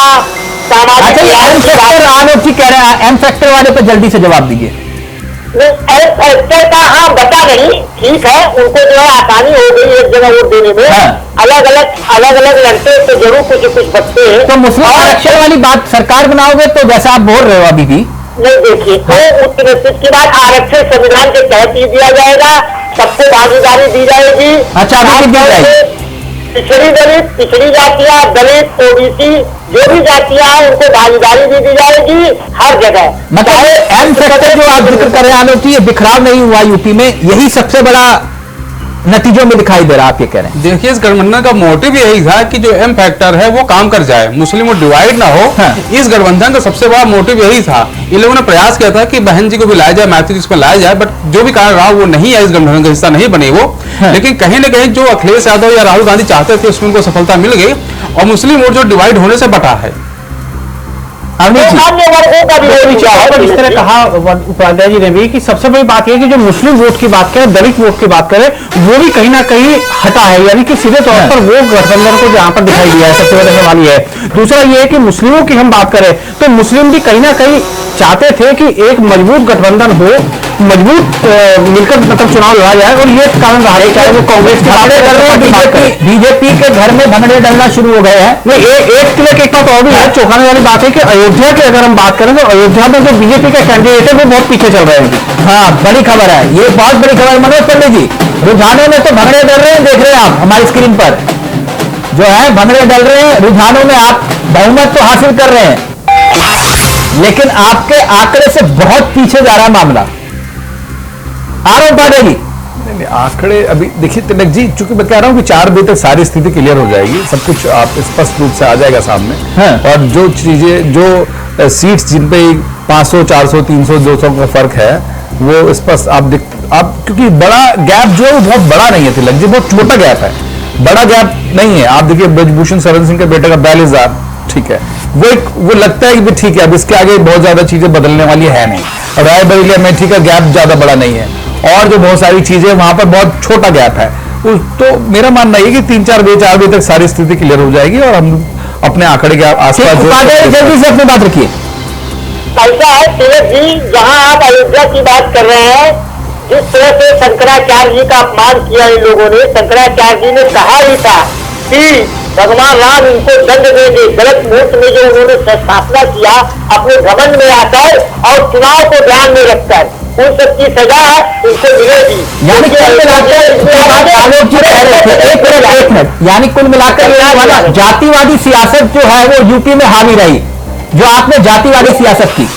सामाजिक एम फैक्टर आलोक जी कह रहे हैं, एम फैक्टर वाले पे जल्दी से जवाब दीजिए। एम फैक्टर का हाँ बता नहीं, ठीक है, उनको जो है आसानी हो गई एक जगह वोट देने में। अलग अलग लड़ते तो जरूर कुछ बचते हैं। तो मुस्लिम आरक्षण वाली बात सरकार बनाओगे तो जैसा आप बोल रहे हो अभी भी नहीं, देखिए तो उच्च निश्चित की बात आरक्षण संविधान के तहत ही दिया जाएगा, सबको भागीदारी दी जाएगी। अच्छा, अभी दी जाएगी। पिछड़ी दलित, पिछड़ी जातियां, दलित, ओबीसी जो भी जातियां हैं उनको भागीदारी भी दी जाएगी हर जगह। मतलब एम फैक्टर जो आप जिक्र कर रहे हैं आलोक जी, ये बिखराव नहीं हुआ यूपी में, यही सबसे बड़ा नतीजों में दिखाई दे रहा है, आप ये कह रहे हैं। देखिए इस गठबंधन का मोटिव यही था कि जो एम फैक्टर है वो काम कर जाए, मुस्लिम और डिवाइड ना हो। इस गठबंधन का सबसे बड़ा मोटिव यही था। इन लोगों ने प्रयास किया था कि बहन जी को भी लाया जाए, मैथिली इसमें लाया जाए, बट जो भी कारण रहा वो नहीं है, इस गठबंधन का हिस्सा नहीं बनी वो। लेकिन कहीं ना कहीं जो अखिलेश यादव या राहुल गांधी चाहते थे उसमें उनको सफलता मिल गई, और मुस्लिम वोट जो डिवाइड होने से बटा है। अन्य वर्गों का भी और इस तरह कहा उपाध्याय जी ने भी कि सबसे बड़ी बात यह कि जो मुस्लिम वोट की बात करें, दलित वोट की बात करें, वो भी कहीं ना कहीं हटा है, यानी कि सीधे तौर पर वो गठबंधन को जहां पर दिखाई दिया है सबसे बड़ी वाली है। दूसरा ये है कि मुस्लिमों की हम बात करें तो मुस्लिम भी कहीं ना कहीं चाहते थे कि एक मजबूत गठबंधन हो, मजबूत मिलकर मतलब चुनाव लड़ा जाए, और ये कारण रहा है, चाहे वो कांग्रेस के बीजेपी के घर में भंगड़े डलना शुरू हो गए हैं। नहीं, एक किले की एक बात और भी है, चौंकाने वाली बात है कि अयोध्या की अगर हम बात करें तो अयोध्या में जो बीजेपी का कैंडिडेट है वो बहुत पीछे चल रहे हैं। हाँ, बड़ी खबर है, ये बहुत बड़ी खबर। मनोज पंडित जी, रुझानों में तो भंगड़े डल रहे हैं, देख रहे हैं आप हमारी स्क्रीन पर जो है भंगड़े डल रहे हैं, रुझानों में आप बहुमत तो हासिल कर रहे हैं, लेकिन आपके आंकड़े से बहुत पीछे जा रहा है मामला। आरोप पाठक जी, आंकड़े अभी देखिए तिलक जी, चूंकि मैं कह रहा हूँ कि 4 बजे तक सारी स्थिति क्लियर हो जाएगी, सब कुछ आप स्पष्ट रूप से आ जाएगा सामने। और जो चीजें, जो सीट्स जिन पे 500, 400, 300, 200 का फर्क है, वो स्पष्ट आप क्योंकि बड़ा गैप जो है वो बहुत बड़ा नहीं है तिलक जी, बहुत छोटा गैप है, बड़ा गैप नहीं है। आप देखिए ब्रजभूषण शरण सिंह के बेटे का 42,000, ठीक है, वो लगता है कि ठीक है, अब इसके आगे बहुत ज्यादा चीजें बदलने वाली है नहीं। और रायबरेली अमेठी का गैप ज्यादा बड़ा नहीं है, और जो बहुत सारी चीजें वहां पर बहुत छोटा गैप है। तो मेरा मानना है कि 3-4 बजे 4 बजे तक सारी स्थिति क्लियर हो जाएगी और हम अपने आंकड़े के आसपास जल्दी से अपनी बात रखिए। ऐसा है तिलक जी, जहां आप अयोध्या की बात कर रहे हैं, जिस तरह से शंकराचार्य जी का अपमान किया इन लोगों ने, शंकराचार्य जी ने कहा ही था कि भगवान राम इनको दंड देंगे, गलत मुहूर्त में जो उन्होंने स्थापना किया अपने घमंड में आकर और चुनाव को ध्यान में रखकर, उन सबकी सजा उनको मिलेगी। यानी कुल मिलाकर जातिवादी सियासत जो है वो यूपी में हावी रही, जो आपने जातिवादी सियासत की।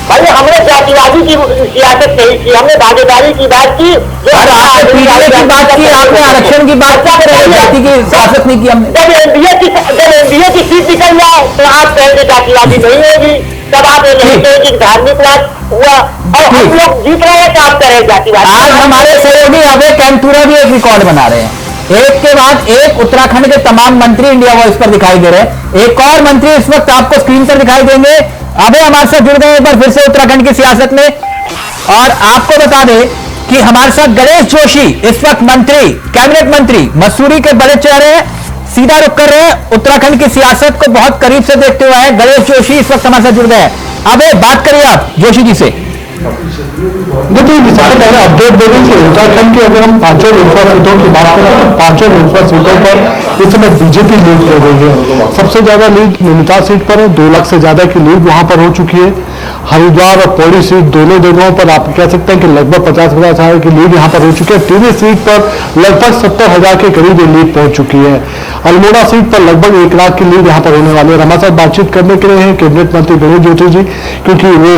भाई हमने जातिवादी की सियासत नहीं की, हमने भागीदारी की बात की। आपने पीटीआई की बात की, आपने आरक्षण की बात की, जाति की सियासत नहीं की हमने। जब एनडीए की सीट निकल जाए तो आप कहेंगे जातिवादी नहीं होगी, तब आप ये नहीं कहेंगे कि धार्मिकवाद हुआ। और हम लोग जीत रहे हैं तो आप करें जातिवाद। आज हमारे सहयोगी अभय कैंतुरा भी एक रिकॉर्ड बना रहे हैं, एक के बाद एक उत्तराखंड के तमाम मंत्री इंडिया वॉइस पर दिखाई दे रहे हैं। एक और मंत्री इस वक्त आपको स्क्रीन पर दिखाई देंगे। अबे हमारे साथ जुड़ गए एक बार फिर से उत्तराखंड की सियासत में। और आपको बता दें कि हमारे साथ गणेश जोशी इस वक्त मंत्री, कैबिनेट मंत्री, मसूरी के बड़े चेहरे हैं, सीधा रुख कर रहे हैं, उत्तराखंड की सियासत को बहुत करीब से देखते हुए हैं। गणेश जोशी इस वक्त हमारे साथ जुड़ गए हैं। अबे बात करिए आप जोशी जी से। देखिए सबसे पहले अपडेट दे दें कि उत्तराखंड के अगर हम 5 लोकसभा सीटों की बात करें तो 5 लोकसभा सीटों पर इस समय बीजेपी लीड कर रही है। सबसे ज्यादा लीड नैनीताल सीट पर है, 2 लाख से ज्यादा की लीड वहां पर हो चुकी है। हरिद्वार और पौड़ी सीट दोनों जगहों पर आप कह सकते हैं कि लगभग 50,000 की लीड यहाँ पर हो चुकी है। टिहरी सीट पर लगभग 70,000 के करीब ये लीड पहुंच चुकी है। अल्मोड़ा सीट पर लगभग 1 लाख की लीड यहाँ पर होने वाली है। हमारे साथ बातचीत करने के लिए हैं कैबिनेट मंत्री गणेश जोशी जी, क्योंकि वो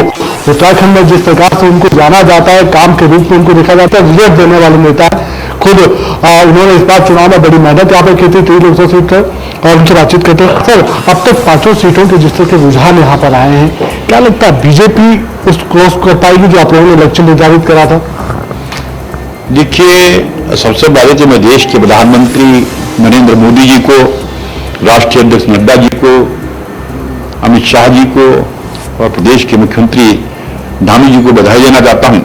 उत्तराखंड में जिस प्रकार से उनको जाना जाता है, काम के रूप में उनको देखा जाता है, रिजल्ट देने वाले नेता है। खुद उन्होंने इस बार चुनाव में बड़ी मेहनत यहाँ पर की थी 3 लोकसभा सीट पर, और उनसे बातचीत करते हैं। सर, अब तक 5 सीटों के जिस तरह के रुझान यहाँ पर आए हैं, क्या लगता है बीजेपी उस क्रॉस कर पाएगी जो आप लोगों ने लक्ष्य निर्धारित करा था? देखिए, सबसे पहले तो मैं देश के प्रधानमंत्री नरेंद्र मोदी जी को, राष्ट्रीय अध्यक्ष नड्डा जी को, अमित शाह जी को और प्रदेश के मुख्यमंत्री धामी जी को बधाई देना चाहता हूं,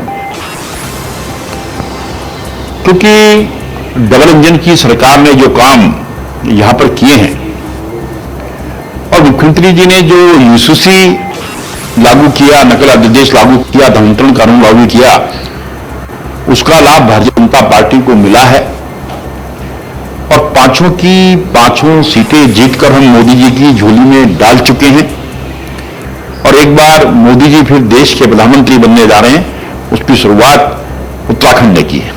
क्योंकि डबल इंजन की सरकार ने जो काम यहां पर किए हैं और मुख्यमंत्री जी ने जो यूसीसी लागू किया, नकल अध्यादेश लागू किया, धर्मांतरण कानून लागू किया, उसका लाभ भारतीय जनता पार्टी को मिला है। और 5 की 5 सीटें जीतकर हम मोदी जी की झोली में डाल चुके हैं और एक बार मोदी जी फिर देश के प्रधानमंत्री बनने जा रहे हैं, उसकी शुरुआत उत्तराखंड ने की है।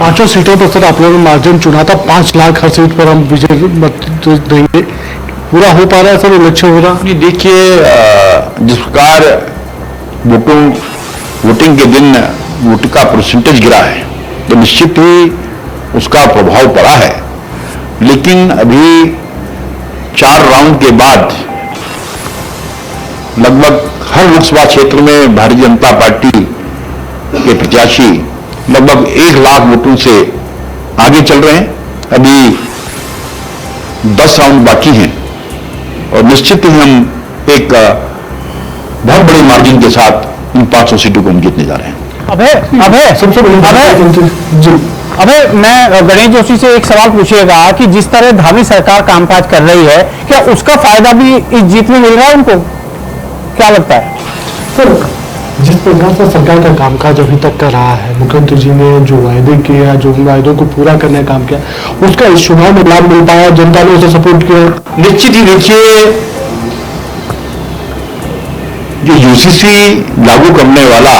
5 सीटों पर सर आप लोगों ने मार्जिन चुना था, 5 लाख हर सीट पर हम विजय मत देंगे, पूरा हो पा रहा है सर, लक्ष्य हो रहा? नहीं, देखिए, जिस प्रकार वोटिंग के दिन वोट का परसेंटेज गिरा है तो निश्चित ही उसका प्रभाव पड़ा है, लेकिन अभी 4 राउंड के बाद लगभग हर लोकसभा क्षेत्र में भारतीय जनता पार्टी के प्रत्याशी लगभग 1 लाख वोटों से आगे चल रहे हैं। अभी 10 राउंड बाकी हैं और निश्चित ही हम एक बहुत बड़े मार्जिन के साथ इन 500 सीटों को हम जीतने जा रहे हैं। अबे सबसे बड़ी जी अबे मैं गणेश जोशी से एक सवाल पूछिएगा कि जिस तरह धामी सरकार कामकाज कर रही है, क्या उसका फायदा भी इस जीत में मिल रहा है उनको? क्या लगता है सर, जिस प्रकार से सरकार का कामकाज अभी तक कर रहा है, मुख्यमंत्री जी ने जो वायदे किए, जो वायदों को पूरा करने का काम किया, उसका इस चुनाव में लाभ मिल पाया, जनता ने उसे सपोर्ट किया? निश्चित ही देखिए, जो यूसीसी लागू करने वाला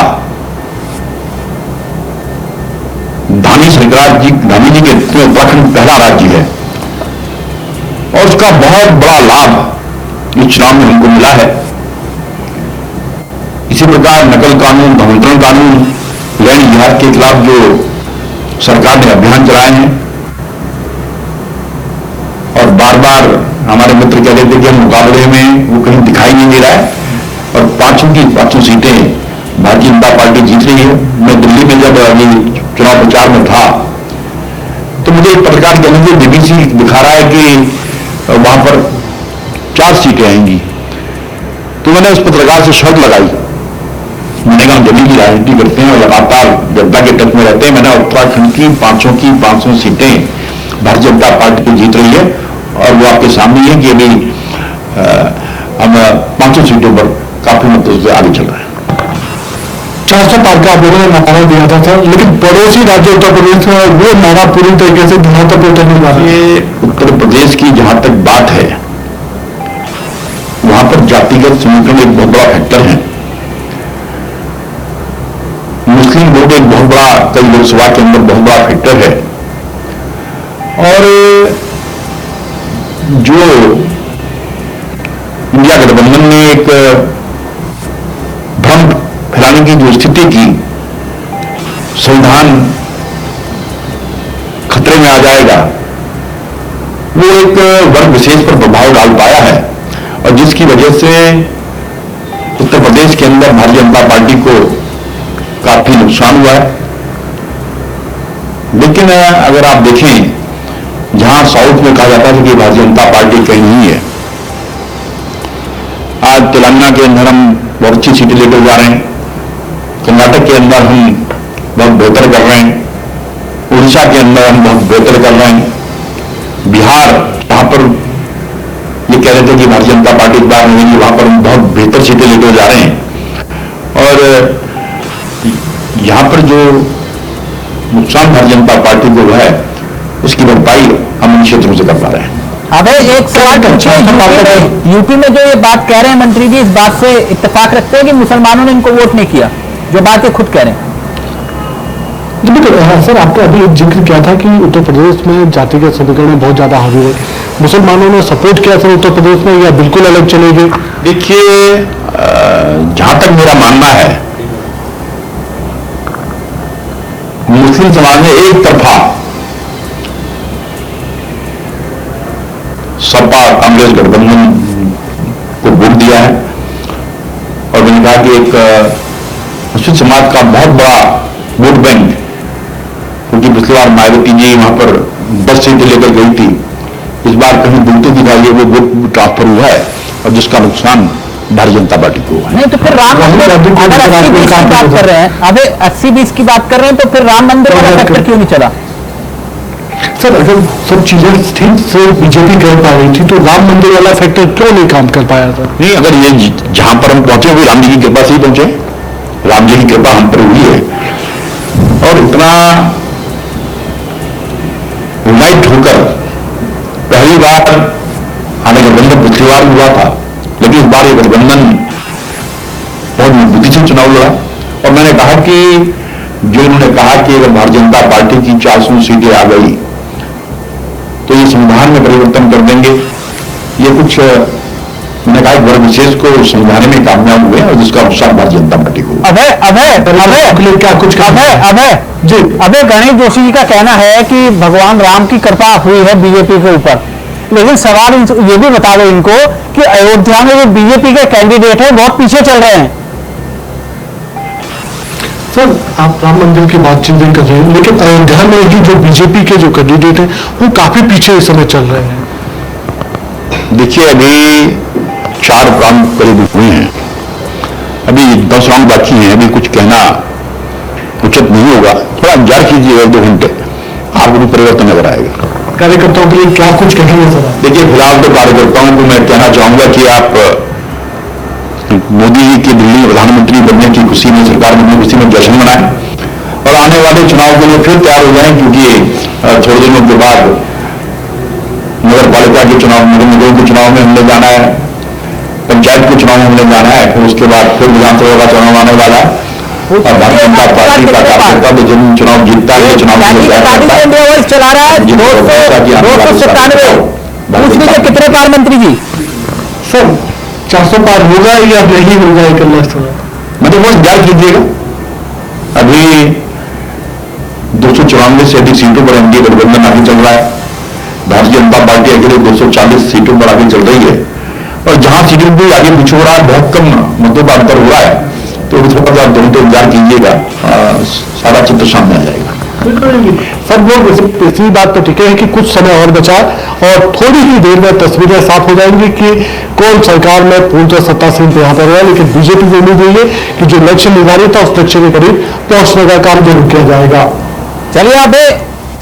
धामी जी के उत्तराखंड पहला राज्य है और उसका बहुत बड़ा लाभ इस चुनाव में हमको मिला है। इसी प्रकार नकल कानून, धर्मांतरण कानून, लैंड जिहाद के खिलाफ जो सरकार ने अभियान चलाए हैं और बार बार हमारे मित्र कह रहे थे कि हम मुकाबले में वो कहीं दिखाई नहीं दे रहा है और पांचों की पांचों सीटें भारतीय जनता पार्टी जीत रही है। मैं दिल्ली में जब अभी चुनाव प्रचार में था तो मुझे एक पत्रकार कहने से बीबीसी दिखा रहा है कि वहां पर 4 सीटें आएंगी। तो मैंने उस पत्रकार से शर्त लगाई, मैंने कहा दिल्ली की राजनीति करते हैं और लगातार जनता के टच में रहते हैं। मैंने उत्तराखंड की 500 सीटें भारतीय जनता पार्टी जीत रही है और वो आपके सामने है कि अभी हम 500 सीटों पर काफी मतों से आगे चल रहे हैं। 400 पार का आप लोगों ने नारा दिया था सर, लेकिन पड़ोसी राज्य उत्तर प्रदेश में वो नारा पूरी तरीके से ध्यान तक पहुंचने नहीं पा रहा। ये उत्तर प्रदेश की जहां तक बात है वहां पर जातिगत समीकरण एक बहुत बड़ा फैक्टर है। मुस्लिम वोट एक बहुत बड़ा, कई लोकसभा के अंदर बहुत बड़ा फैक्टर है और जो इंडिया गठबंधन ने एक भ्रम फैलाने की जो स्थिति की, संविधान खतरे में आ जाएगा, वो एक वर्ग विशेष पर प्रभाव डाल पाया है और जिसकी वजह से उत्तर प्रदेश के अंदर भारतीय जनता पार्टी को काफी नुकसान हुआ है। लेकिन अगर आप देखें, जहां साउथ में कहा जाता था कि भारतीय जनता पार्टी कहीं नहीं है, आज तेलंगाना के अंदर हम बहुत अच्छी सीटें लेकर जा रहे हैं, कर्नाटक के अंदर हम बहुत बेहतर कर रहे हैं, उड़ीसा के अंदर हम बहुत बेहतर कर रहे हैं, बिहार जहां पर ये कह रहे थे कि भारतीय जनता पार्टी इस बार नहीं, वहां पर हम बहुत बेहतर सीटें लेकर जा रहे हैं और यहां पर जो नुकसान भारतीय जनता पार्टी को है उसकी भरपाई हम इन क्षेत्रों से कर पा रहे हैं। अबे एक सवाल पूछिए, यूपी में जो ये बात कह रहे हैं मंत्री जी, इस बात से इत्तेफाक रखते हैं कि मुसलमानों ने इनको वोट नहीं किया, जो बात ये खुद कह रहे हैं? जी बिल्कुल सर, आपने अभी एक जिक्र किया था कि उत्तर प्रदेश में जातिगत समीकरण बहुत ज्यादा हावी है। मुसलमानों ने सपोर्ट किया सर उत्तर प्रदेश में या बिल्कुल अलग चले गए? देखिए, जहां तक मेरा मानना है, मुस्लिम समाज ने एक तरफा सपा कांग्रेस गठबंधन को वोट दिया है और मैंने कहा कि एक मुस्लिम समाज का बहुत बड़ा वोट बैंक, क्योंकि पिछली बार मायावती जी वहां पर 10 सीटें लेकर गई थी, इस बार कहीं बुलते दिखाई वो वोट ट्रांसफर हुआ है और जिसका नुकसान भारतीय जनता पार्टी को हुआ है। नहीं तो फिर राम मंदिर, अगर 80-20 की बात कर रहे हैं, अबे 80-20 की बात कर रहे हैं, तो फिर राम मंदिर वाला फैक्टर क्यों नहीं चला? सर अगर सब चीजें ठीक से बीजेपी कर पा रही थी तो राम मंदिर वाला फैक्टर क्यों नहीं काम कर पाया था? नहीं, अगर ये जहां पर हम पहुंचे वो राम जी की कृपा से ही पहुंचे, राम जी की कृपा हम पर हुई है और इतना यूनाइट होकर पहली बार हमें गठबंधन पिछली बार हुआ था, लेकिन इस बार ये गठबंधन बहुत मजबूती से चुनाव लड़ा और मैंने कहा कि जो उन्होंने कहा कि अगर भारतीय जनता पार्टी की 400 सीटें आ गई तो ये संविधान में परिवर्तन कर देंगे, ये कुछ मैंने कहा वर्ग विशेष को समझाने में कामयाब हुए और जिसका नुकसान भारतीय जनता पार्टी को। अबे गणेश जोशी जी का कहना है कि भगवान राम की कृपा हुई है बीजेपी के ऊपर, लेकिन सवाल ये भी बता दो इनको कि अयोध्या में जो बीजेपी के कैंडिडेट है बहुत पीछे चल रहे हैं। सर आप राम मंदिर की बातचीत कर रहे हैं, लेकिन अयोध्या में ही जो बीजेपी के जो कैंडिडेट हैं वो काफी पीछे इस समय चल रहे हैं। देखिए, अभी 4 राउंड करीब हुए हैं, अभी 10 राउंड बाकी हैं, अभी कुछ कहना उचित नहीं होगा, थोड़ा इंतजार कीजिएगा 1-2 घंटे, आपको भी परिवर्तन नजर आएगा। कार्यकर्ताओं के लिए क्या कुछ कहेंगे सर? देखिए, फिलहाल तो कार्यकर्ताओं को मैं कहना चाहूंगा कि आप मोदी जी की दिल्ली में प्रधानमंत्री बनने की खुशी में, सरकार बनने की खुशी में जश्न मनाएं और आने वाले चुनाव के लिए फिर तैयार हो जाएं, क्योंकि थोड़े दिनों के बाद नगर पालिका के चुनाव, नगर निगम के चुनाव में हमने जाना है, पंचायत के चुनाव में हमने जाना है, फिर उसके बाद फिर विधानसभा का चुनाव आने वाला है और भारतीय जनता पार्टी का कार्यकर्ता तो जब चुनाव जीतता है, चुनाव चला रहा है 297। पूछ लीजिए कितने पार मंत्री जी? सर 400 पार होगा या नहीं होगा एक मतलब वो इंतजार कीजिएगा। अभी 294 से अधिक सीटों पर एनडीए गठबंधन आगे चल रहा है। भारतीय जनता पार्टी अकेले 240 सीटों पर आगे चल रही है और जहां सीटों भी आगे पीछे हो रहा है, बहुत कम मतों का अंतर हो रहा है, तो थोड़ा सा दोनों तो इंतजार कीजिएगा, सारा चित्र सामने आ जाएगा। सब लोग इसी बात पर टिके हैं कि कुछ समय और बचा और थोड़ी ही देर में तस्वीरें साफ हो जाएंगी कि कौन सरकार में पूर्णतः सत्तासीन पे यहाँ पर रहा। लेकिन बीजेपी को उम्मीद हुई है कि जो लक्ष्य निर्धारित था उस लक्ष्य के करीब पहुंचने का काम जरूर किया जाएगा। चलिए अब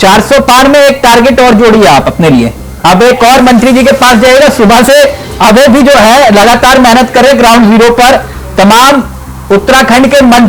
400 पार में एक टारगेट और जोड़िए आप अपने लिए। अब एक और मंत्री जी के पास जाइएगा। सुबह से अभय भी जो है लगातार मेहनत करे ग्राउंड जीरो पर। तमाम उत्तराखंड के